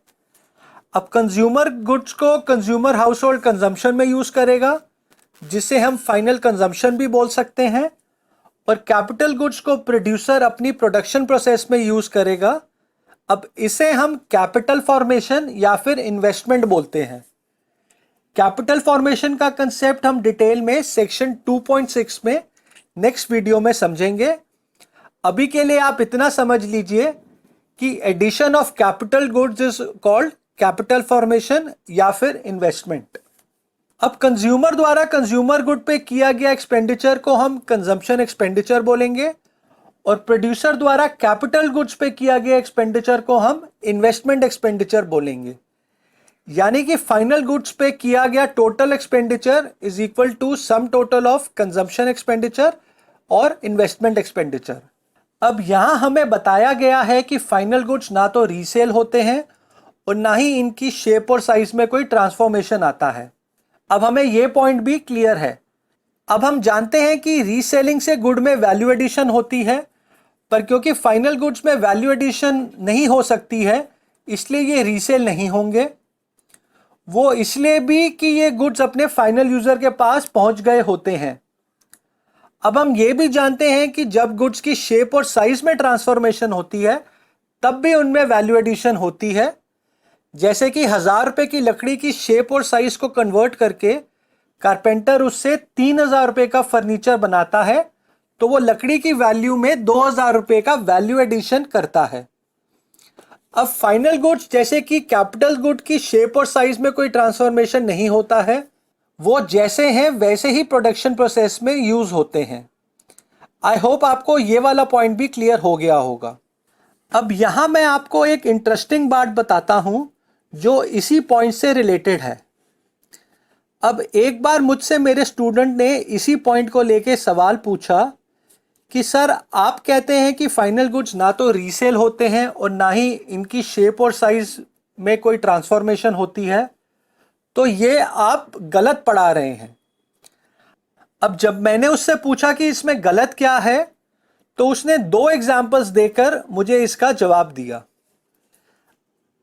अब कंज्यूमर गुड्स को कंज्यूमर हाउस होल्ड कंजम्पशन में यूज करेगा, जिसे हम फाइनल कंजम्पशन भी बोल सकते हैं, और कैपिटल गुड्स को प्रोड्यूसर अपनी प्रोडक्शन प्रोसेस में यूज करेगा। अब इसे हम कैपिटल फॉर्मेशन या फिर इन्वेस्टमेंट बोलते हैं। कैपिटल फॉर्मेशन का कंसेप्ट हम डिटेल में सेक्शन 2.6 में नेक्स्ट वीडियो में समझेंगे। अभी के लिए आप इतना समझ लीजिए कि addition of capital goods is called capital formation या फिर इन्वेस्टमेंट। अब कंज्यूमर द्वारा कंज्यूमर गुड पे किया गया एक्सपेंडिचर को हम कंजम्पशन एक्सपेंडिचर बोलेंगे, और प्रोड्यूसर द्वारा कैपिटल गुड्स पे किया गया एक्सपेंडिचर को हम इन्वेस्टमेंट एक्सपेंडिचर बोलेंगे। यानी कि फाइनल गुड्स पे किया गया total expenditure is equal to sum total of consumption expenditure और इन्वेस्टमेंट एक्सपेंडिचर। अब यहां हमें बताया गया है कि फाइनल गुड्स ना तो रीसेल होते हैं और ना ही इनकी शेप और साइज में कोई ट्रांसफॉर्मेशन आता है। अब हमें यह पॉइंट भी क्लियर है। अब हम जानते हैं कि रीसेलिंग से गुड में वैल्यू एडिशन होती है, पर क्योंकि फाइनल गुड्स में वैल्यू एडिशन नहीं हो सकती है इसलिए ये रीसेल नहीं होंगे। वो इसलिए भी कि ये गुड्स अपने फाइनल यूजर के पास पहुंच गए होते हैं। अब हम ये भी जानते हैं कि जब गुड्स की शेप और साइज में ट्रांसफॉर्मेशन होती है तब भी उनमें वैल्यू एडिशन होती है। जैसे कि 1000 रुपए की लकड़ी की शेप और साइज को कन्वर्ट करके कारपेंटर उससे 3000 रुपए का फर्नीचर बनाता है, तो वो लकड़ी की वैल्यू में 2000 रुपए का वैल्यू एडिशन करता है। अब फाइनल गुड्स जैसे कि कैपिटल गुड की शेप और साइज में कोई ट्रांसफॉर्मेशन नहीं होता है, वो जैसे हैं वैसे ही प्रोडक्शन प्रोसेस में यूज होते हैं। आई होप आपको ये वाला पॉइंट भी क्लियर हो गया होगा। अब यहां मैं आपको एक इंटरेस्टिंग बात बताता हूं जो इसी पॉइंट से रिलेटेड है। अब एक बार मुझसे मेरे स्टूडेंट ने इसी पॉइंट को लेके सवाल पूछा कि सर आप कहते हैं कि फाइनल गुड्स ना तो रीसेल होते हैं और ना ही इनकी शेप और साइज में कोई ट्रांसफॉर्मेशन होती है, तो ये आप गलत पढ़ा रहे हैं। अब जब मैंने उससे पूछा कि इसमें गलत क्या है, तो उसने 2 एग्जाम्पल्स देकर मुझे इसका जवाब दिया।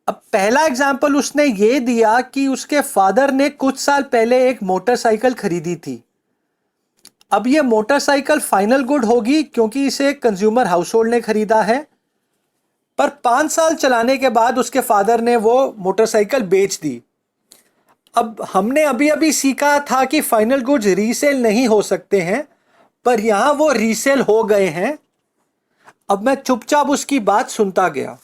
अब पहला एग्जाम्पल उसने ये दिया कि उसके फादर ने कुछ साल पहले एक मोटरसाइकिल खरीदी थी। अब ये मोटरसाइकिल फाइनल गुड होगी क्योंकि इसे कंज्यूमर हाउस होल्ड ने खरीदा है। पर 5 साल चलाने के बाद उसके फादर ने वो मोटरसाइकिल बेच दी। अब हमने अभी अभी सीखा था कि फाइनल गुड्स रीसेल नहीं हो सकते हैं, पर यहां वो रीसेल हो गए हैं। अब मैं चुपचाप उसकी बात सुनता गया।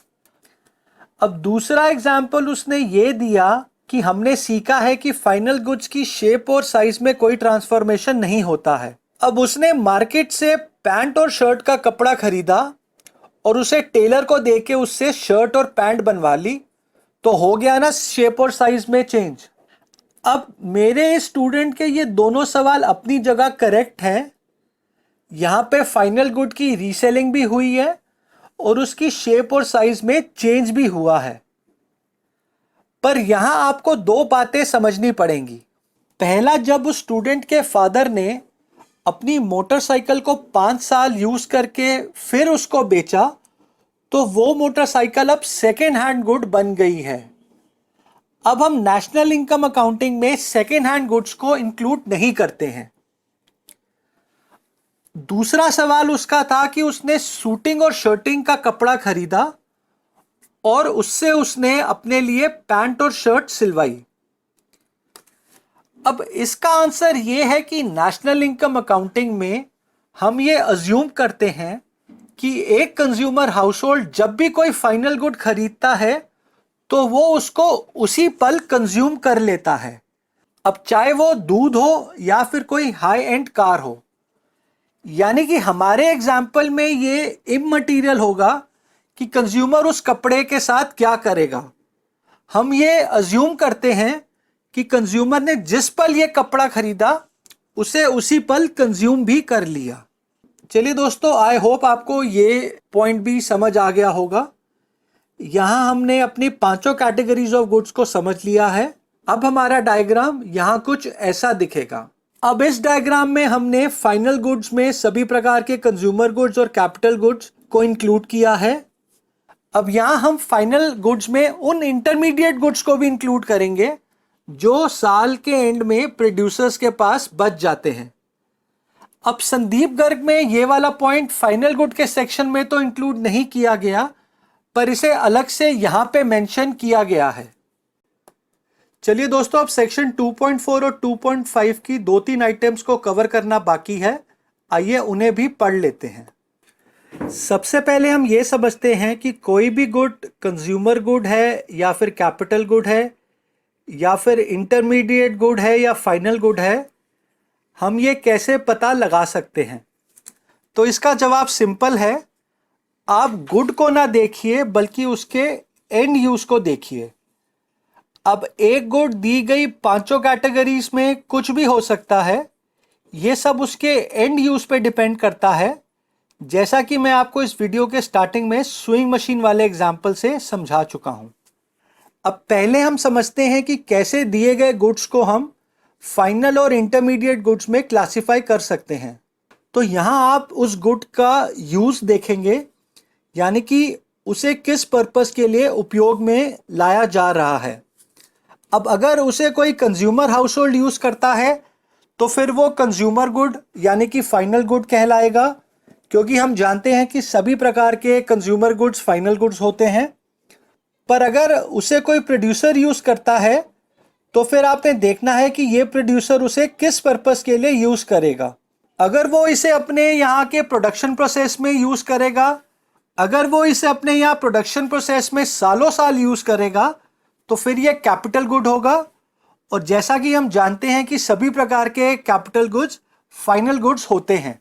अब दूसरा एग्जाम्पल उसने ये दिया कि हमने सीखा है कि फाइनल गुड्स की शेप और साइज में कोई ट्रांसफॉर्मेशन नहीं होता है। अब उसने मार्केट से पैंट और शर्ट का कपड़ा खरीदा और उसे टेलर को देके उससे शर्ट और पैंट बनवा ली, तो हो गया ना शेप और साइज में चेंज। अब मेरे स्टूडेंट के ये दोनों सवाल अपनी जगह करेक्ट हैं। यहां पे फाइनल गुड की रीसेलिंग भी हुई है और उसकी शेप और साइज में चेंज भी हुआ है, पर यहां आपको दो बातें समझनी पड़ेंगी। पहला, जब उस स्टूडेंट के फादर ने अपनी मोटरसाइकिल को 5 साल यूज करके फिर उसको बेचा, तो वो मोटरसाइकिल अब सेकेंड हैंड गुड बन गई है। अब हम नेशनल इनकम अकाउंटिंग में सेकेंड हैंड गुड्स को इंक्लूड नहीं करते हैं। दूसरा सवाल उसका था कि उसने सूटिंग और शर्टिंग का कपड़ा खरीदा और उससे उसने अपने लिए पैंट और शर्ट सिलवाई। अब इसका आंसर यह है कि नेशनल इनकम अकाउंटिंग में हम ये अज्यूम करते हैं कि एक कंज्यूमर हाउसहोल्ड जब भी कोई फाइनल गुड खरीदता है तो वो उसको उसी पल कंज्यूम कर लेता है। अब चाहे वो दूध हो या फिर कोई हाई एंड कार हो, यानी कि हमारे एग्जाम्पल में ये इममटीरियल होगा कि कंज्यूमर उस कपड़े के साथ क्या करेगा। हम ये अज्यूम करते हैं कि कंज्यूमर ने जिस पल ये कपड़ा खरीदा उसे उसी पल कंज्यूम भी कर लिया। चलिए दोस्तों, आई होप आपको ये पॉइंट भी समझ आ गया होगा। यहां हमने अपनी पांचों कैटेगरीज ऑफ गुड्स को समझ लिया है। अब हमारा डायग्राम यहां कुछ ऐसा दिखेगा। अब इस डायग्राम में हमने फाइनल गुड्स में सभी प्रकार के कंज्यूमर गुड्स और कैपिटल गुड्स को इंक्लूड किया है। अब यहां हम फाइनल गुड्स में उन इंटरमीडिएट गुड्स को भी इंक्लूड करेंगे जो साल के एंड में प्रोड्यूसर्स के पास बच जाते हैं। अब संदीप गर्ग में ये वाला पॉइंट फाइनल गुड के सेक्शन में तो इंक्लूड नहीं किया गया, पर इसे अलग से यहां पे मेंशन किया गया है। चलिए दोस्तों, अब सेक्शन 2.4 और 2.5 की 2-3 आइटम्स को कवर करना बाकी है। आइए उन्हें भी पढ़ लेते हैं। सबसे पहले हम ये समझते हैं कि कोई भी गुड कंज्यूमर गुड है या फिर कैपिटल गुड है या फिर इंटरमीडिएट गुड है या फाइनल गुड है, हम ये कैसे पता लगा सकते हैं। तो इसका जवाब सिंपल है। आप गुड को ना देखिए बल्कि उसके एंड यूज को देखिए। अब एक गुड दी गई पांचों कैटेगरीज में कुछ भी हो सकता है, ये सब उसके एंड यूज पे डिपेंड करता है, जैसा कि मैं आपको इस वीडियो के स्टार्टिंग में स्विंग मशीन वाले एग्जाम्पल से समझा चुका हूं। अब पहले हम समझते हैं कि कैसे दिए गए गुड्स को हम फाइनल और इंटरमीडिएट गुड्स में क्लासिफाई कर सकते हैं। तो यहां आप उस गुड का यूज देखेंगे, यानी कि उसे किस पर्पस के लिए उपयोग में लाया जा रहा है। अब अगर उसे कोई कंज्यूमर हाउसहोल्ड यूज करता है तो फिर वो कंज्यूमर गुड यानी कि फाइनल गुड कहलाएगा, क्योंकि हम जानते हैं कि सभी प्रकार के कंज्यूमर गुड्स फाइनल गुड्स होते हैं। पर अगर उसे कोई प्रोड्यूसर यूज करता है तो फिर आपने देखना है कि ये प्रोड्यूसर उसे किस पर्पस के लिए यूज करेगा। अगर वो इसे अपने यहाँ के प्रोडक्शन प्रोसेस में यूज करेगा, अगर वो इसे अपने यहाँ प्रोडक्शन प्रोसेस में सालों साल यूज करेगा तो फिर ये कैपिटल गुड होगा। और जैसा कि हम जानते हैं कि सभी प्रकार के कैपिटल गुड्स फाइनल गुड्स होते हैं।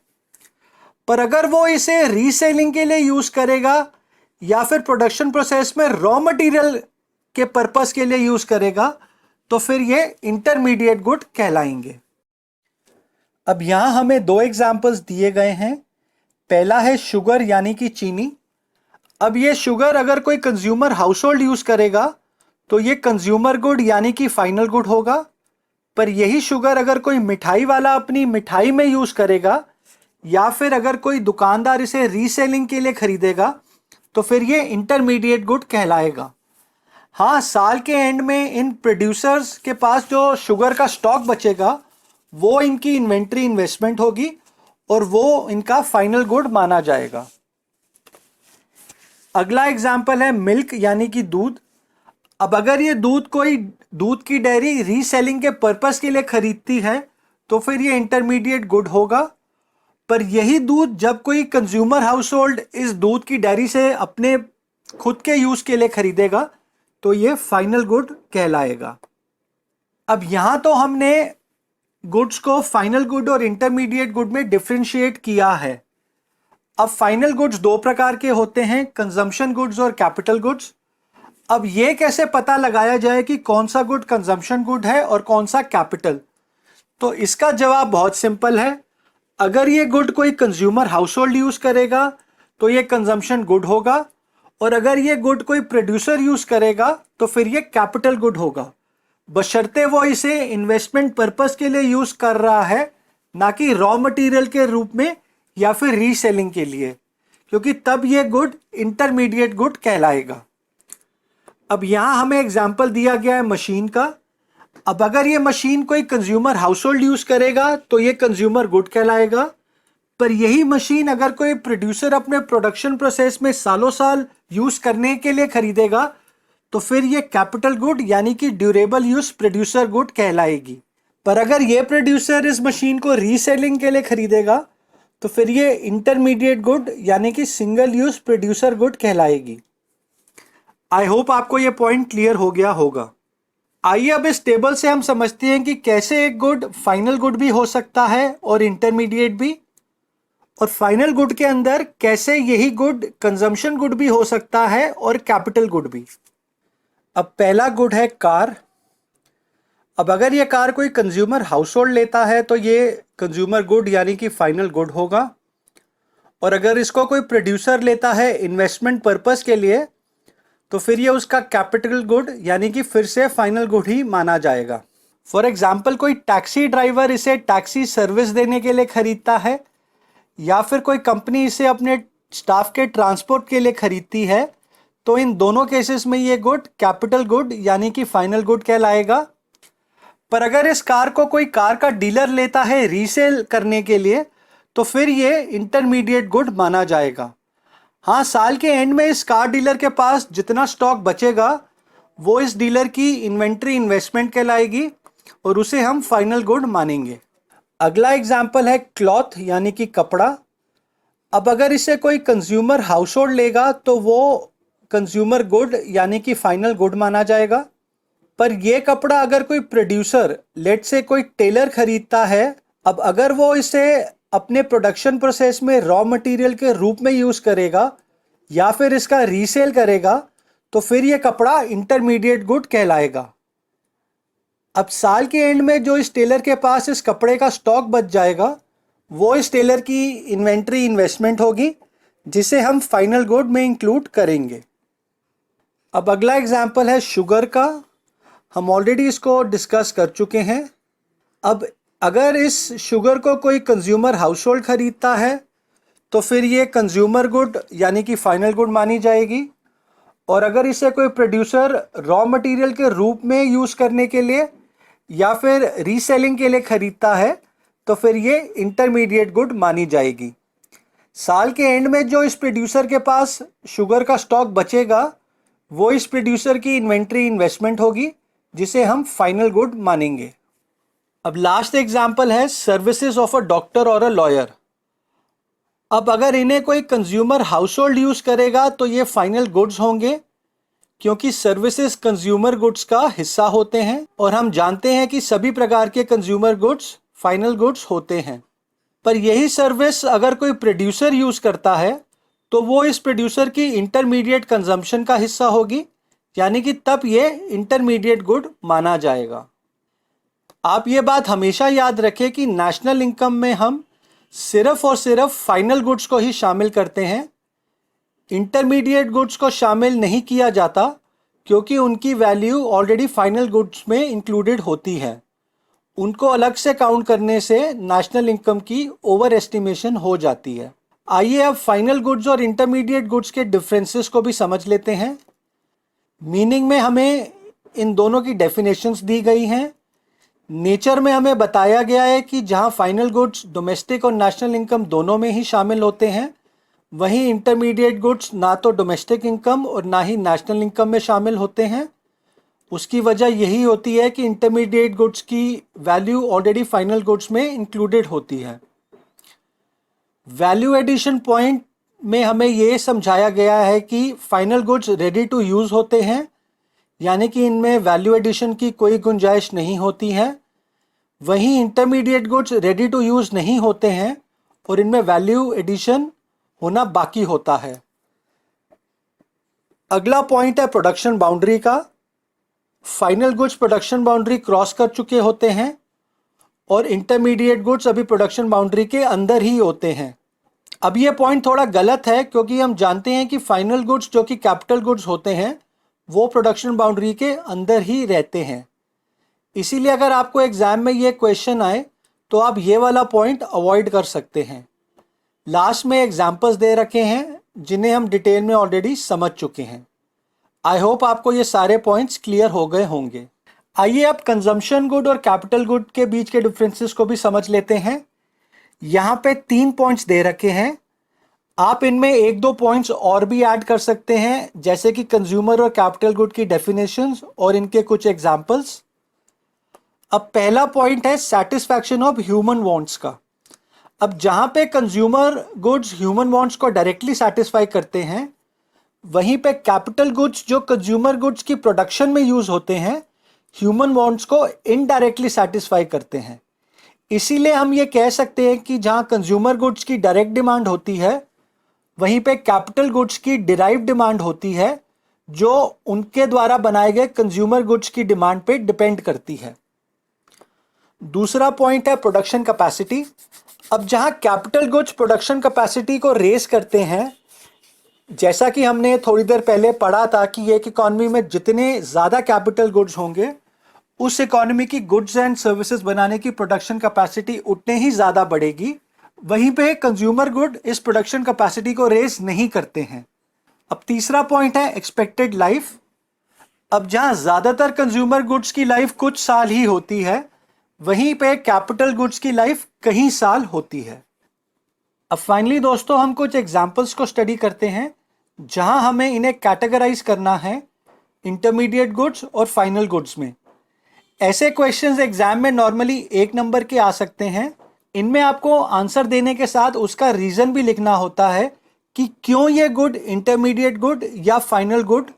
पर अगर वो इसे रीसेलिंग के लिए यूज करेगा या फिर प्रोडक्शन प्रोसेस में रॉ मटेरियल के पर्पस के लिए यूज करेगा तो फिर ये इंटरमीडिएट गुड कहलाएंगे। अब यहां हमें 2 एग्जाम्पल्स दिए गए हैं। पहला है शुगर यानी कि चीनी। अब ये शुगर अगर कोई कंज्यूमर हाउसहोल्ड यूज करेगा तो ये कंज्यूमर गुड यानी कि फाइनल गुड होगा। पर यही शुगर अगर कोई मिठाई वाला अपनी मिठाई में यूज करेगा या फिर अगर कोई दुकानदार इसे रीसेलिंग के लिए खरीदेगा तो फिर ये इंटरमीडिएट गुड कहलाएगा। हाँ, साल के एंड में इन प्रोड्यूसर्स के पास जो शुगर का स्टॉक बचेगा वो इनकी इन्वेंट्री इन्वेस्टमेंट होगी और वो इनका फाइनल गुड माना जाएगा। अगला एग्जाम्पल है मिल्क यानी कि दूध। अब अगर ये दूध कोई दूध की डेयरी रीसेलिंग के पर्पस के लिए खरीदती है तो फिर ये इंटरमीडिएट गुड होगा। पर यही दूध जब कोई कंज्यूमर हाउस होल्ड इस दूध की डेयरी से अपने खुद के यूज के लिए खरीदेगा तो ये फाइनल गुड कहलाएगा। अब यहां तो हमने गुड्स को फाइनल गुड और इंटरमीडिएट गुड में डिफरेंशिएट किया है। अब फाइनल गुड्स दो प्रकार के होते हैं, कंजम्पशन गुड्स और कैपिटल गुड्स। अब ये कैसे पता लगाया जाए कि कौन सा गुड कंजम्पशन गुड है और कौन सा कैपिटल? तो इसका जवाब बहुत सिंपल है। अगर ये गुड कोई कंज्यूमर हाउस होल्ड यूज करेगा तो ये कंजम्पशन गुड होगा, और अगर ये गुड कोई प्रोड्यूसर यूज करेगा तो फिर ये कैपिटल गुड होगा, बशर्ते वो इसे इन्वेस्टमेंट पर्पस के लिए यूज कर रहा है, ना कि रॉ मटेरियल के रूप में या फिर रीसेलिंग के लिए, क्योंकि तब ये गुड इंटरमीडिएट गुड कहलाएगा। अब यहां हमें एग्जाम्पल दिया गया है मशीन का। अब अगर ये मशीन कोई कंज्यूमर हाउस होल्ड यूज करेगा तो ये कंज्यूमर गुड कहलाएगा, पर यही मशीन अगर कोई प्रोड्यूसर अपने प्रोडक्शन प्रोसेस में सालों साल यूज करने के लिए खरीदेगा तो फिर ये कैपिटल गुड यानी कि ड्यूरेबल यूज प्रोड्यूसर गुड कहलाएगी। पर अगर ये प्रोड्यूसर इस मशीन को रीसेलिंग के लिए खरीदेगा तो फिर ये इंटरमीडिएट गुड यानी कि सिंगल यूज प्रोड्यूसर गुड कहलाएगी। आई होप आपको ये पॉइंट क्लियर हो गया होगा। आइए अब इस टेबल से हम समझते हैं कि कैसे एक गुड फाइनल गुड भी हो सकता है और इंटरमीडिएट भी, और फाइनल गुड के अंदर कैसे यही गुड कंजम्पशन गुड भी हो सकता है और कैपिटल गुड भी। अब पहला गुड है कार। अब अगर ये कार कोई कंज्यूमर हाउस होल्ड लेता है तो ये कंज्यूमर गुड यानी कि फाइनल गुड होगा, और अगर इसको कोई प्रोड्यूसर लेता है इन्वेस्टमेंट पर्पस के लिए तो फिर ये उसका कैपिटल गुड यानी कि फिर से फाइनल गुड ही माना जाएगा। फॉर एग्जाम्पल कोई टैक्सी ड्राइवर इसे टैक्सी सर्विस देने के लिए खरीदता है, या फिर कोई कंपनी इसे अपने स्टाफ के ट्रांसपोर्ट के लिए खरीदती है, तो इन दोनों केसेस में ये गुड कैपिटल गुड यानी कि फाइनल गुड कहलाएगा। पर अगर इस कार को कोई कार का डीलर लेता है रीसेल करने के लिए तो फिर ये इंटरमीडिएट गुड माना जाएगा। हाँ, साल के एंड में इस कार डीलर के पास जितना स्टॉक बचेगा वो इस डीलर की इन्वेंट्री इन्वेस्टमेंट कहलाएगी और उसे हम फाइनल गुड मानेंगे। अगला एग्जाम्पल है क्लॉथ यानी कि कपड़ा। अब अगर इसे कोई कंज्यूमर हाउस होल्ड लेगा तो वो कंज्यूमर गुड यानी कि फाइनल गुड माना जाएगा। पर यह कपड़ा अगर कोई प्रोड्यूसर लेट से कोई टेलर खरीदता है, अब अगर वो इसे अपने प्रोडक्शन प्रोसेस में रॉ मटेरियल के रूप में यूज करेगा या फिर इसका रीसेल करेगा तो फिर ये कपड़ा इंटरमीडिएट गुड कहलाएगा। अब साल के एंड में जो इस टेलर के पास इस कपड़े का स्टॉक बच जाएगा वो इस टेलर की इन्वेंट्री इन्वेस्टमेंट होगी, जिसे हम फाइनल गुड में इंक्लूड करेंगे। अब अगला एग्जाम्पल है शुगर का। हम ऑलरेडी इसको डिस्कस कर चुके हैं। अब अगर इस शुगर को कोई कंज्यूमर हाउस होल्ड खरीदता है तो फिर ये कंज्यूमर गुड यानी कि फाइनल गुड मानी जाएगी, और अगर इसे कोई प्रोड्यूसर रॉ मटेरियल के रूप में यूज़ करने के लिए या फिर रीसेलिंग के लिए खरीदता है तो फिर ये इंटरमीडिएट गुड मानी जाएगी। साल के एंड में जो इस प्रोड्यूसर के पास शुगर का स्टॉक बचेगा वो इस प्रोड्यूसर की इन्वेंट्री इन्वेस्टमेंट होगी, जिसे हम फाइनल गुड मानेंगे। अब लास्ट एग्जाम्पल है सर्विसेज ऑफ अ डॉक्टर और अ लॉयर। अब अगर इन्हें कोई कंज्यूमर हाउस होल्ड यूज करेगा तो ये फाइनल गुड्स होंगे, क्योंकि सर्विसेज कंज्यूमर गुड्स का हिस्सा होते हैं और हम जानते हैं कि सभी प्रकार के कंज्यूमर गुड्स फाइनल गुड्स होते हैं। पर यही सर्विस अगर कोई प्रोड्यूसर यूज करता है तो वो इस प्रोड्यूसर की इंटरमीडिएट कंजम्पशन का हिस्सा होगी, यानी कि तब ये इंटरमीडिएट गुड माना जाएगा। आप ये बात हमेशा याद रखें कि नेशनल इनकम में हम सिर्फ और सिर्फ फाइनल गुड्स को ही शामिल करते हैं। इंटरमीडिएट गुड्स को शामिल नहीं किया जाता क्योंकि उनकी वैल्यू ऑलरेडी फाइनल गुड्स में इंक्लूडेड होती है। उनको अलग से काउंट करने से नेशनल इनकम की ओवर एस्टिमेशन हो जाती है। आइए अब फाइनल गुड्स और इंटरमीडिएट गुड्स के डिफरेंसेस को भी समझ लेते हैं। मीनिंग में हमें इन दोनों की डेफिनेशंस दी गई हैं। नेचर में हमें बताया गया है कि जहां फाइनल गुड्स डोमेस्टिक और नेशनल इनकम दोनों में ही शामिल होते हैं, वहीं इंटरमीडिएट गुड्स ना तो डोमेस्टिक इनकम और ना ही नेशनल इनकम में शामिल होते हैं। उसकी वजह यही होती है कि इंटरमीडिएट गुड्स की वैल्यू ऑलरेडी फाइनल गुड्स में इंक्लूडेड होती है। वैल्यू एडिशन पॉइंट में हमें ये समझाया गया है कि final goods ready to use होते हैं, यानी कि इनमें वैल्यू एडिशन की कोई गुंजाइश नहीं होती है। वहीं intermediate goods ready to use नहीं होते हैं और इनमें वैल्यू एडिशन होना बाकी होता है। अगला पॉइंट है प्रोडक्शन बाउंड्री का। Final goods production boundary cross कर चुके होते हैं और इंटरमीडिएट गुड्स अभी प्रोडक्शन बाउंड्री के अंदर ही होते हैं। अब ये पॉइंट थोड़ा गलत है क्योंकि हम जानते हैं कि फाइनल गुड्स जो कि कैपिटल गुड्स होते हैं वो प्रोडक्शन बाउंड्री के अंदर ही रहते हैं। इसीलिए अगर आपको एग्जाम में ये क्वेश्चन आए तो आप ये वाला पॉइंट अवॉइड कर सकते हैं। लास्ट में एग्जाम्पल्स दे रखे हैं जिन्हें हम डिटेल में ऑलरेडी समझ चुके हैं। आई होप आपको ये सारे पॉइंट्स क्लियर हो गए होंगे। आइए अब कंजम्पशन गुड और कैपिटल गुड के बीच के डिफरेंसेस को भी समझ लेते हैं। यहाँ पे 3 पॉइंट्स दे रखे हैं। आप इनमें 1-2 पॉइंट्स और भी ऐड कर सकते हैं, जैसे कि कंज्यूमर और कैपिटल गुड की डेफिनेशंस और इनके कुछ एग्जांपल्स। अब पहला पॉइंट है सेटिस्फैक्शन ऑफ ह्यूमन वांट्स का। अब जहाँ पे कंज्यूमर गुड्स ह्यूमन वांट्स को डायरेक्टली सेटिस्फाई करते हैं, वहीं पे कैपिटल गुड्स जो कंज्यूमर गुड्स की प्रोडक्शन में यूज होते हैं ह्यूमन वांट्स को इनडायरेक्टली सेटिस्फाई करते हैं। इसीलिए हम ये कह सकते हैं कि जहाँ कंज्यूमर गुड्स की डायरेक्ट डिमांड होती है, वहीं पे कैपिटल गुड्स की डिराइव डिमांड होती है जो उनके द्वारा बनाए गए कंज्यूमर गुड्स की डिमांड पे डिपेंड करती है। दूसरा पॉइंट है प्रोडक्शन कैपेसिटी। अब जहाँ कैपिटल गुड्स प्रोडक्शन कैपेसिटी को रेस करते हैं, जैसा कि हमने थोड़ी देर पहले पढ़ा था कि एक इकॉनमी में जितने ज़्यादा कैपिटल गुड्स होंगे उस इकॉनमी की गुड्स एंड सर्विसेज बनाने की प्रोडक्शन कैपेसिटी उतने ही ज़्यादा बढ़ेगी। वहीं पे कंज्यूमर गुड इस प्रोडक्शन कैपेसिटी को रेस नहीं करते हैं। अब तीसरा पॉइंट है एक्सपेक्टेड लाइफ। अब जहाँ ज़्यादातर कंज्यूमर गुड्स की लाइफ कुछ साल ही होती है, वहीं पे कैपिटल गुड्स की लाइफ कई साल होती है। अब फाइनली दोस्तों हम कुछ एग्जाम्पल्स को स्टडी करते हैं जहां हमें इन्हें कैटेगराइज करना है इंटरमीडिएट गुड्स और फाइनल गुड्स में। ऐसे क्वेश्चंस एग्जाम में नॉर्मली 1 नंबर के आ सकते हैं। इनमें आपको आंसर देने के साथ उसका रीज़न भी लिखना होता है कि क्यों ये गुड इंटरमीडिएट गुड या फाइनल गुड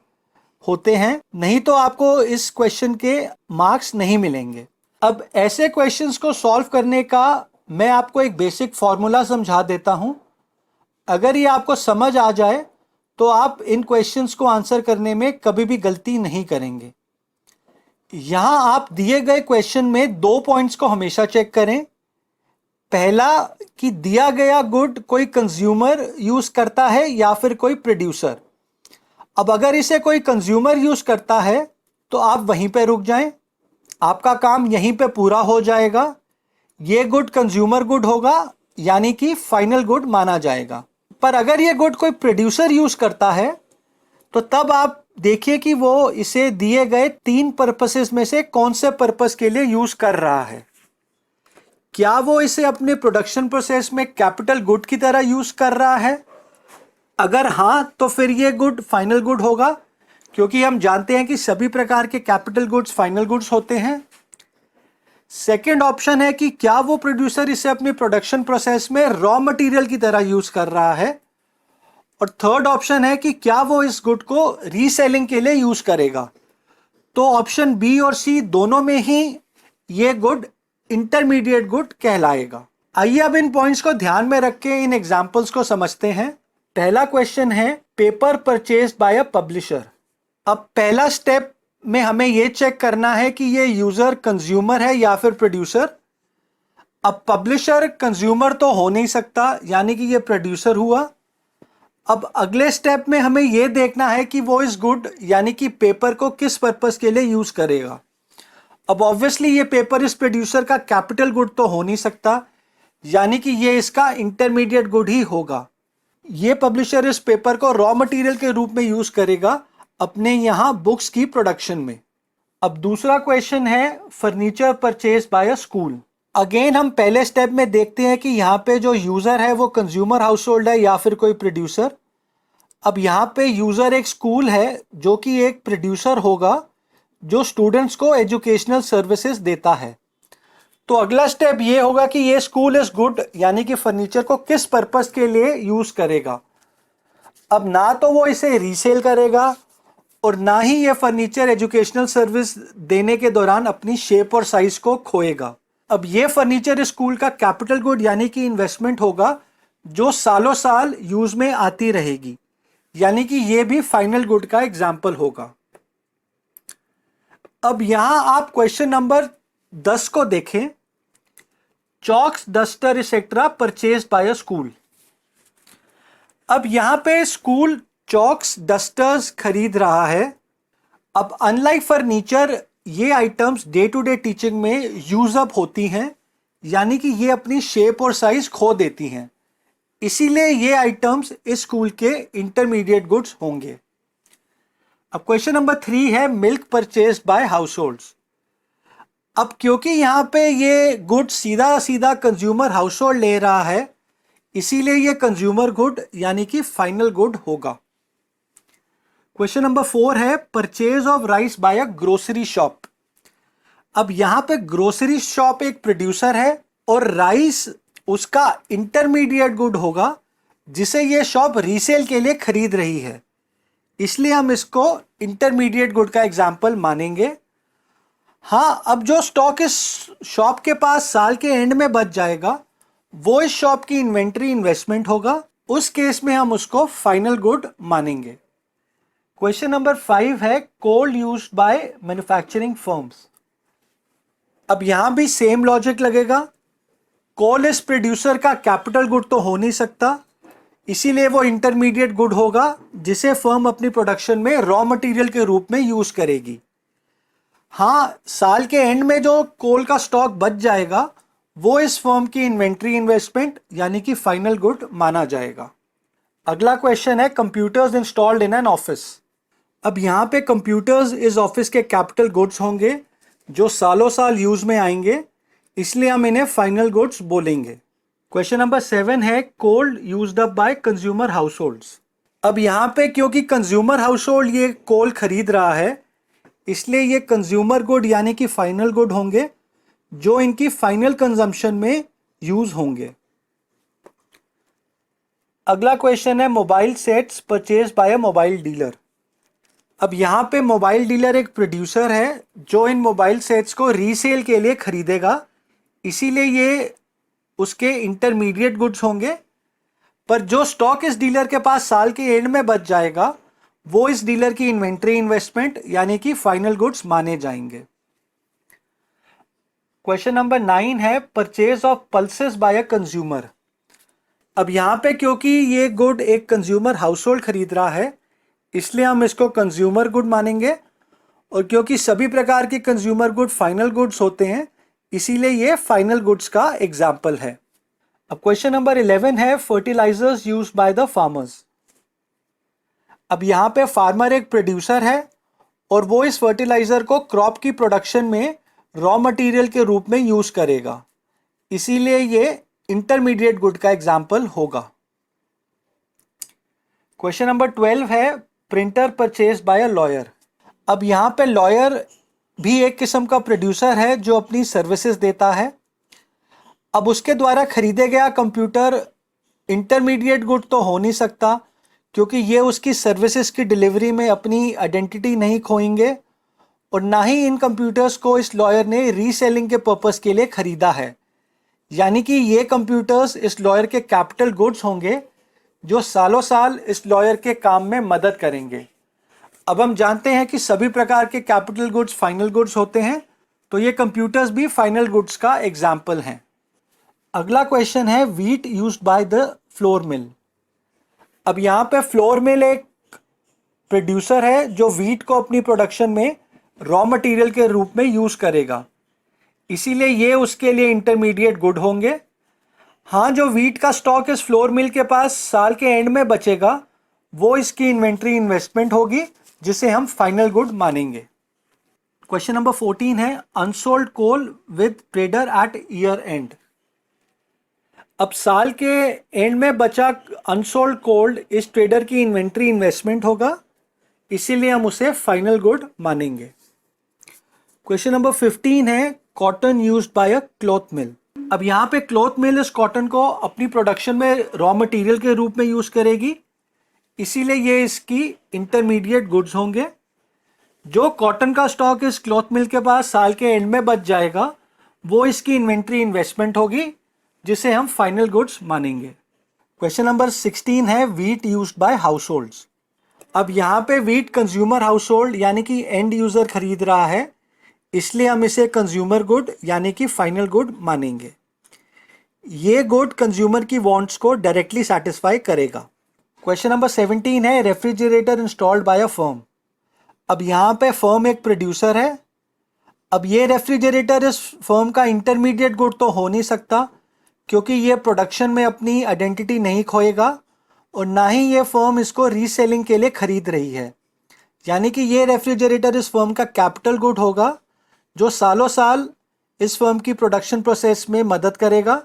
होते हैं, नहीं तो आपको इस क्वेश्चन के मार्क्स नहीं मिलेंगे। अब ऐसे क्वेश्चंस को सॉल्व करने का मैं आपको एक बेसिक फॉर्मूला समझा देता हूं। अगर ये आपको समझ आ जाए तो आप इन क्वेश्चंस को आंसर करने में कभी भी गलती नहीं करेंगे। यहां आप दिए गए क्वेश्चन में 2 पॉइंट्स को हमेशा चेक करें। पहला कि दिया गया गुड कोई कंज्यूमर यूज करता है या फिर कोई प्रोड्यूसर। अब अगर इसे कोई कंज्यूमर यूज करता है तो आप वहीं पे रुक जाएं, आपका काम यहीं पे पूरा हो जाएगा। ये गुड कंज्यूमर गुड होगा, यानी कि फाइनल गुड माना जाएगा। पर अगर ये गुड कोई प्रोड्यूसर यूज करता है तो तब आप देखिए कि वो इसे दिए गए 3 पर्पसेस में से कौन से पर्पस के लिए यूज कर रहा है। क्या वो इसे अपने प्रोडक्शन प्रोसेस में कैपिटल गुड की तरह यूज कर रहा है? अगर हाँ तो फिर ये गुड फाइनल गुड होगा, क्योंकि हम जानते हैं कि सभी प्रकार के कैपिटल गुड्स फाइनल गुड्स होते हैं। सेकेंड ऑप्शन है कि क्या वो प्रोड्यूसर इसे अपने प्रोडक्शन प्रोसेस में रॉ मटेरियल की तरह यूज कर रहा है। और थर्ड ऑप्शन है कि क्या वो इस गुड को रीसेलिंग के लिए यूज करेगा। तो ऑप्शन बी और सी दोनों में ही ये गुड इंटरमीडिएट गुड कहलाएगा। आइए अब इन पॉइंट्स को ध्यान में रख के इन एग्जाम्पल्स को समझते हैं। पहला क्वेश्चन है paper purchase by a publisher. अब पहला स्टेप में हमें यह चेक करना है कि ये यूजर कंज्यूमर है या फिर प्रोड्यूसर। अब पब्लिशर कंज्यूमर तो हो नहीं सकता, यानी कि ये प्रोड्यूसर हुआ। अब अगले स्टेप में हमें यह देखना है कि वो इस गुड यानी कि पेपर को किस पर्पस के लिए यूज करेगा। अब ऑब्वियसली ये पेपर इस प्रोड्यूसर का कैपिटल गुड तो हो नहीं सकता, यानी कि ये इसका इंटरमीडिएट गुड ही होगा। ये पब्लिशर इस पेपर को रॉ मटेरियल के रूप में यूज करेगा अपने यहाँ बुक्स की प्रोडक्शन में। अब दूसरा क्वेश्चन है furniture purchase by a school. Again हम पहले स्टेप में देखते हैं कि यहाँ पे जो यूज़र है वो कंज्यूमर हाउस होल्ड है या फिर कोई प्रोड्यूसर। अब यहाँ पे यूज़र एक स्कूल है जो कि एक प्रोड्यूसर होगा जो स्टूडेंट्स को एजुकेशनल सर्विसेज देता है। तो अगला स्टेप ये होगा कि ये स्कूल इज गुड, यानी कि फर्नीचर को किस पर्पस के लिए यूज़ करेगा। अब ना तो वो इसे रीसेल करेगा और ना ही ये फर्नीचर एजुकेशनल सर्विस देने के दौरान अपनी शेप और साइज को खोएगा। अब ये फर्नीचर स्कूल का कैपिटल गुड यानी कि इन्वेस्टमेंट होगा जो सालों साल यूज में आती रहेगी, यानी कि ये भी फाइनल गुड का एग्जाम्पल होगा। अब यहां आप क्वेश्चन नंबर 10 को देखें। Chalks, duster etcetera purchase bye अ स्कूल। अब यहां पे स्कूल चॉक्स डस्टर्स खरीद रहा है। अब अनलाइक फर्नीचर ये items day to day teaching में यूज अप होती हैं, यानी कि ये अपनी शेप और साइज खो देती हैं, इसीलिए ये आइटम्स इस स्कूल के इंटरमीडिएट गुड्स होंगे। अब क्वेश्चन नंबर 3 है milk purchase by house holds. अब क्योंकि यहां पे ये गुड सीधा सीधा कंज्यूमर हाउस होल्ड ले रहा है, इसीलिए ये कंज्यूमर गुड यानी कि फाइनल गुड होगा। क्वेश्चन नंबर 4 है purchase of rice by a grocery shop. अब यहां पे ग्रोसरी शॉप एक प्रोड्यूसर है और राइस उसका इंटरमीडिएट गुड होगा जिसे ये शॉप रीसेल के लिए खरीद रही है, इसलिए हम इसको इंटरमीडिएट गुड का एग्जाम्पल मानेंगे। हाँ, अब जो स्टॉक इस शॉप के पास साल के एंड में बच जाएगा वो इस शॉप की इन्वेंट्री इन्वेस्टमेंट होगा, उस केस में हम उसको फाइनल गुड मानेंगे। क्वेश्चन नंबर 5 है coal used by manufacturing firms. अब यहां भी सेम लॉजिक लगेगा। कोल इस प्रोड्यूसर का कैपिटल गुड तो हो नहीं सकता, इसीलिए वो इंटरमीडिएट गुड होगा जिसे फर्म अपनी प्रोडक्शन में रॉ मटेरियल के रूप में यूज करेगी। हाँ, साल के एंड में जो कोल का स्टॉक बच जाएगा वो इस फर्म की इन्वेंट्री इन्वेस्टमेंट यानी कि फाइनल गुड माना जाएगा। अगला क्वेश्चन है computers installed in an office. अब यहाँ पे कंप्यूटर्स इस ऑफिस के कैपिटल गुड्स होंगे जो सालों साल यूज में आएंगे, इसलिए हम इन्हें फाइनल गुड्स बोलेंगे। क्वेश्चन नंबर 7 है coal used up by consumer households. अब यहाँ पे क्योंकि कंज्यूमर हाउस होल्ड ये कोल खरीद रहा है, इसलिए ये कंज्यूमर गुड यानी कि फाइनल गुड होंगे जो इनकी फाइनल कंजम्पशन में यूज होंगे। अगला क्वेश्चन है mobile sets purchase by a mobile dealer. अब यहाँ पे मोबाइल डीलर एक प्रोड्यूसर है जो इन मोबाइल सेट्स को रीसेल के लिए खरीदेगा, इसीलिए ये उसके इंटरमीडिएट गुड्स होंगे। पर जो स्टॉक इस डीलर के पास साल के एंड में बच जाएगा वो इस डीलर की इन्वेंट्री इन्वेस्टमेंट यानी कि फाइनल गुड्स माने जाएंगे। क्वेश्चन नंबर 9 है purchase of pulses by a consumer. अब यहाँ पे क्योंकि ये गुड एक कंज्यूमर हाउस होल्ड खरीद रहा है, इसलिए हम इसको कंज्यूमर गुड मानेंगे, और क्योंकि सभी प्रकार के कंज्यूमर गुड फाइनल गुड्स होते हैं, इसीलिए ये फाइनल गुड्स का एग्जाम्पल है। अब क्वेश्चन नंबर 11 है fertilisers used by the farmers. अब यहाँ पे फार्मर एक प्रोड्यूसर है और वो इस फर्टिलाइजर को क्रॉप की प्रोडक्शन में रॉ मटेरियल के रूप में यूज करेगा, इसीलिए ये इंटरमीडिएट गुड का एग्जाम्पल होगा। क्वेश्चन नंबर 12 है printer purchase by a lawyer. अब यहाँ पे लॉयर भी एक किस्म का प्रोड्यूसर है जो अपनी सर्विसेज देता है। अब उसके द्वारा खरीदे गया कंप्यूटर इंटरमीडिएट गुड तो हो नहीं सकता, क्योंकि ये उसकी सर्विसेज की डिलीवरी में अपनी आइडेंटिटी नहीं खोएंगे, और ना ही इन कंप्यूटर्स को इस लॉयर ने रीसेलिंग के पर्पस के लिए खरीदा है, यानी कि ये कंप्यूटर्स इस लॉयर के कैपिटल गुड्स होंगे जो सालों साल इस लॉयर के काम में मदद करेंगे। अब हम जानते हैं कि सभी प्रकार के कैपिटल गुड्स फाइनल गुड्स होते हैं, तो ये कंप्यूटर्स भी फाइनल गुड्स का एग्जाम्पल हैं। अगला क्वेश्चन है wheat used by the flour mill. अब यहाँ पे फ्लोर मिल एक प्रोड्यूसर है जो व्हीट को अपनी प्रोडक्शन में रॉ मटेरियल के रूप में यूज करेगा, इसीलिए ये उसके लिए इंटरमीडिएट गुड होंगे। हाँ, जो व्हीट का स्टॉक इस फ्लोर मिल के पास साल के एंड में बचेगा वो इसकी इन्वेंट्री इन्वेस्टमेंट होगी जिसे हम फाइनल गुड मानेंगे। क्वेश्चन नंबर 14 है unsold coal with trader at year end. अब साल के एंड में बचा अनसोल्ड कोल इस ट्रेडर की इन्वेंट्री इन्वेस्टमेंट होगा, इसीलिए हम उसे फाइनल गुड मानेंगे। क्वेश्चन नंबर 15 है cotton used by a cloth mill. अब यहाँ पे क्लॉथ मिल इस कॉटन को अपनी प्रोडक्शन में रॉ मटेरियल के रूप में यूज करेगी, इसीलिए ये इसकी इंटरमीडिएट गुड्स होंगे। जो कॉटन का स्टॉक इस क्लॉथ मिल के पास साल के एंड में बच जाएगा वो इसकी इन्वेंट्री इन्वेस्टमेंट होगी, जिसे हम फाइनल गुड्स मानेंगे। क्वेश्चन नंबर 16 है व्हीट यूज्ड बाय हाउसहोल्ड्स। अब यहाँ पे व्हीट कंज्यूमर हाउसहोल्ड यानी कि एंड यूजर खरीद रहा है, इसलिए हम इसे कंज्यूमर गुड यानी कि फाइनल गुड मानेंगे। ये गुड कंज्यूमर की वांट्स को डायरेक्टली सेटिस्फाई करेगा। क्वेश्चन नंबर 17 है refrigerator installed by a firm. अब यहाँ पे फर्म एक प्रोड्यूसर है। अब ये रेफ्रिजरेटर इस फर्म का इंटरमीडिएट गुड तो हो नहीं सकता, क्योंकि ये प्रोडक्शन में अपनी आइडेंटिटी नहीं खोएगा और ना ही ये फर्म इसको रीसेलिंग के लिए खरीद रही है। यानी कि ये रेफ्रिजरेटर इस फर्म का कैपिटल गुड होगा, जो सालों साल इस फर्म की प्रोडक्शन प्रोसेस में मदद करेगा।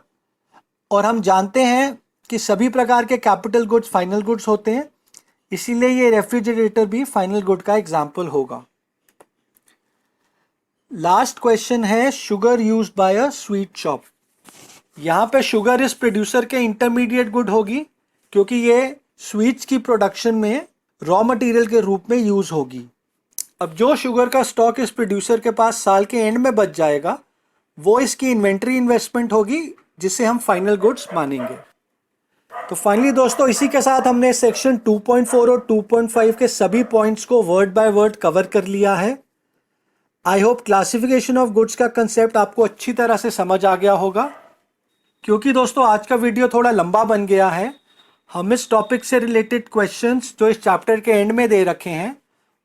और हम जानते हैं कि सभी प्रकार के कैपिटल गुड्स फाइनल गुड्स होते हैं, इसीलिए ये रेफ्रिजरेटर भी फाइनल गुड का एग्जाम्पल होगा। लास्ट क्वेश्चन है sugar used by a sweet shop. यहाँ पे शुगर इस प्रोड्यूसर के इंटरमीडिएट गुड होगी, क्योंकि ये स्वीट्स की प्रोडक्शन में रॉ मटेरियल के रूप में यूज होगी। अब जो शुगर का स्टॉक इस प्रोड्यूसर के पास साल के एंड में बच जाएगा वो इसकी इन्वेंट्री इन्वेस्टमेंट होगी, जिसे हम फाइनल गुड्स मानेंगे। तो फाइनली दोस्तों, इसी के साथ हमने सेक्शन 2.4 और 2.5 के सभी पॉइंट्स को वर्ड बाय वर्ड कवर कर लिया है। I hope classification of goods का कंसेप्ट आपको अच्छी तरह से समझ आ गया होगा। क्योंकि दोस्तों आज का वीडियो थोड़ा लंबा बन गया है, हम इस टॉपिक से रिलेटेड क्वेश्चंस जो इस चैप्टर के एंड में दे रखे हैं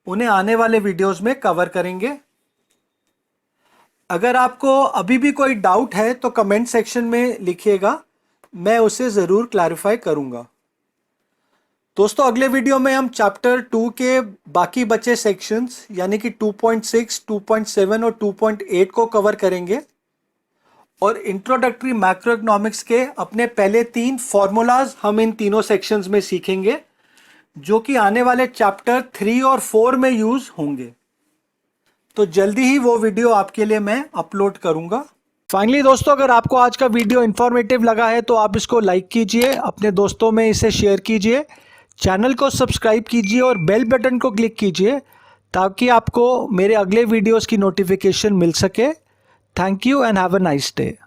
उन्हें आने वाले वीडियोस में कवर करेंगे। अगर आपको अभी भी कोई डाउट है तो कमेंट सेक्शन में लिखिएगा, मैं उसे ज़रूर क्लैरिफाई करूंगा। दोस्तों अगले वीडियो में हम चैप्टर 2 के बाकी बचे सेक्शंस यानी कि 2.6, 2.7 और 2.8 को कवर करेंगे और इंट्रोडक्टरी मैक्रो इकोनॉमिक्स के अपने पहले 3 फॉर्मूलाज हम इन तीनों सेक्शंस में सीखेंगे, जो कि आने वाले चैप्टर 3 और 4 में यूज होंगे। तो जल्दी ही वो वीडियो आपके लिए मैं अपलोड करूंगा। फाइनली दोस्तों, अगर आपको आज का वीडियो इन्फॉर्मेटिव लगा है तो आप इसको लाइक कीजिए, अपने दोस्तों में इसे शेयर कीजिए, चैनल को सब्सक्राइब कीजिए और बेल बटन को क्लिक कीजिए ताकि आपको मेरे अगले वीडियोस की नोटिफिकेशन मिल सके। Thank you and have a nice day.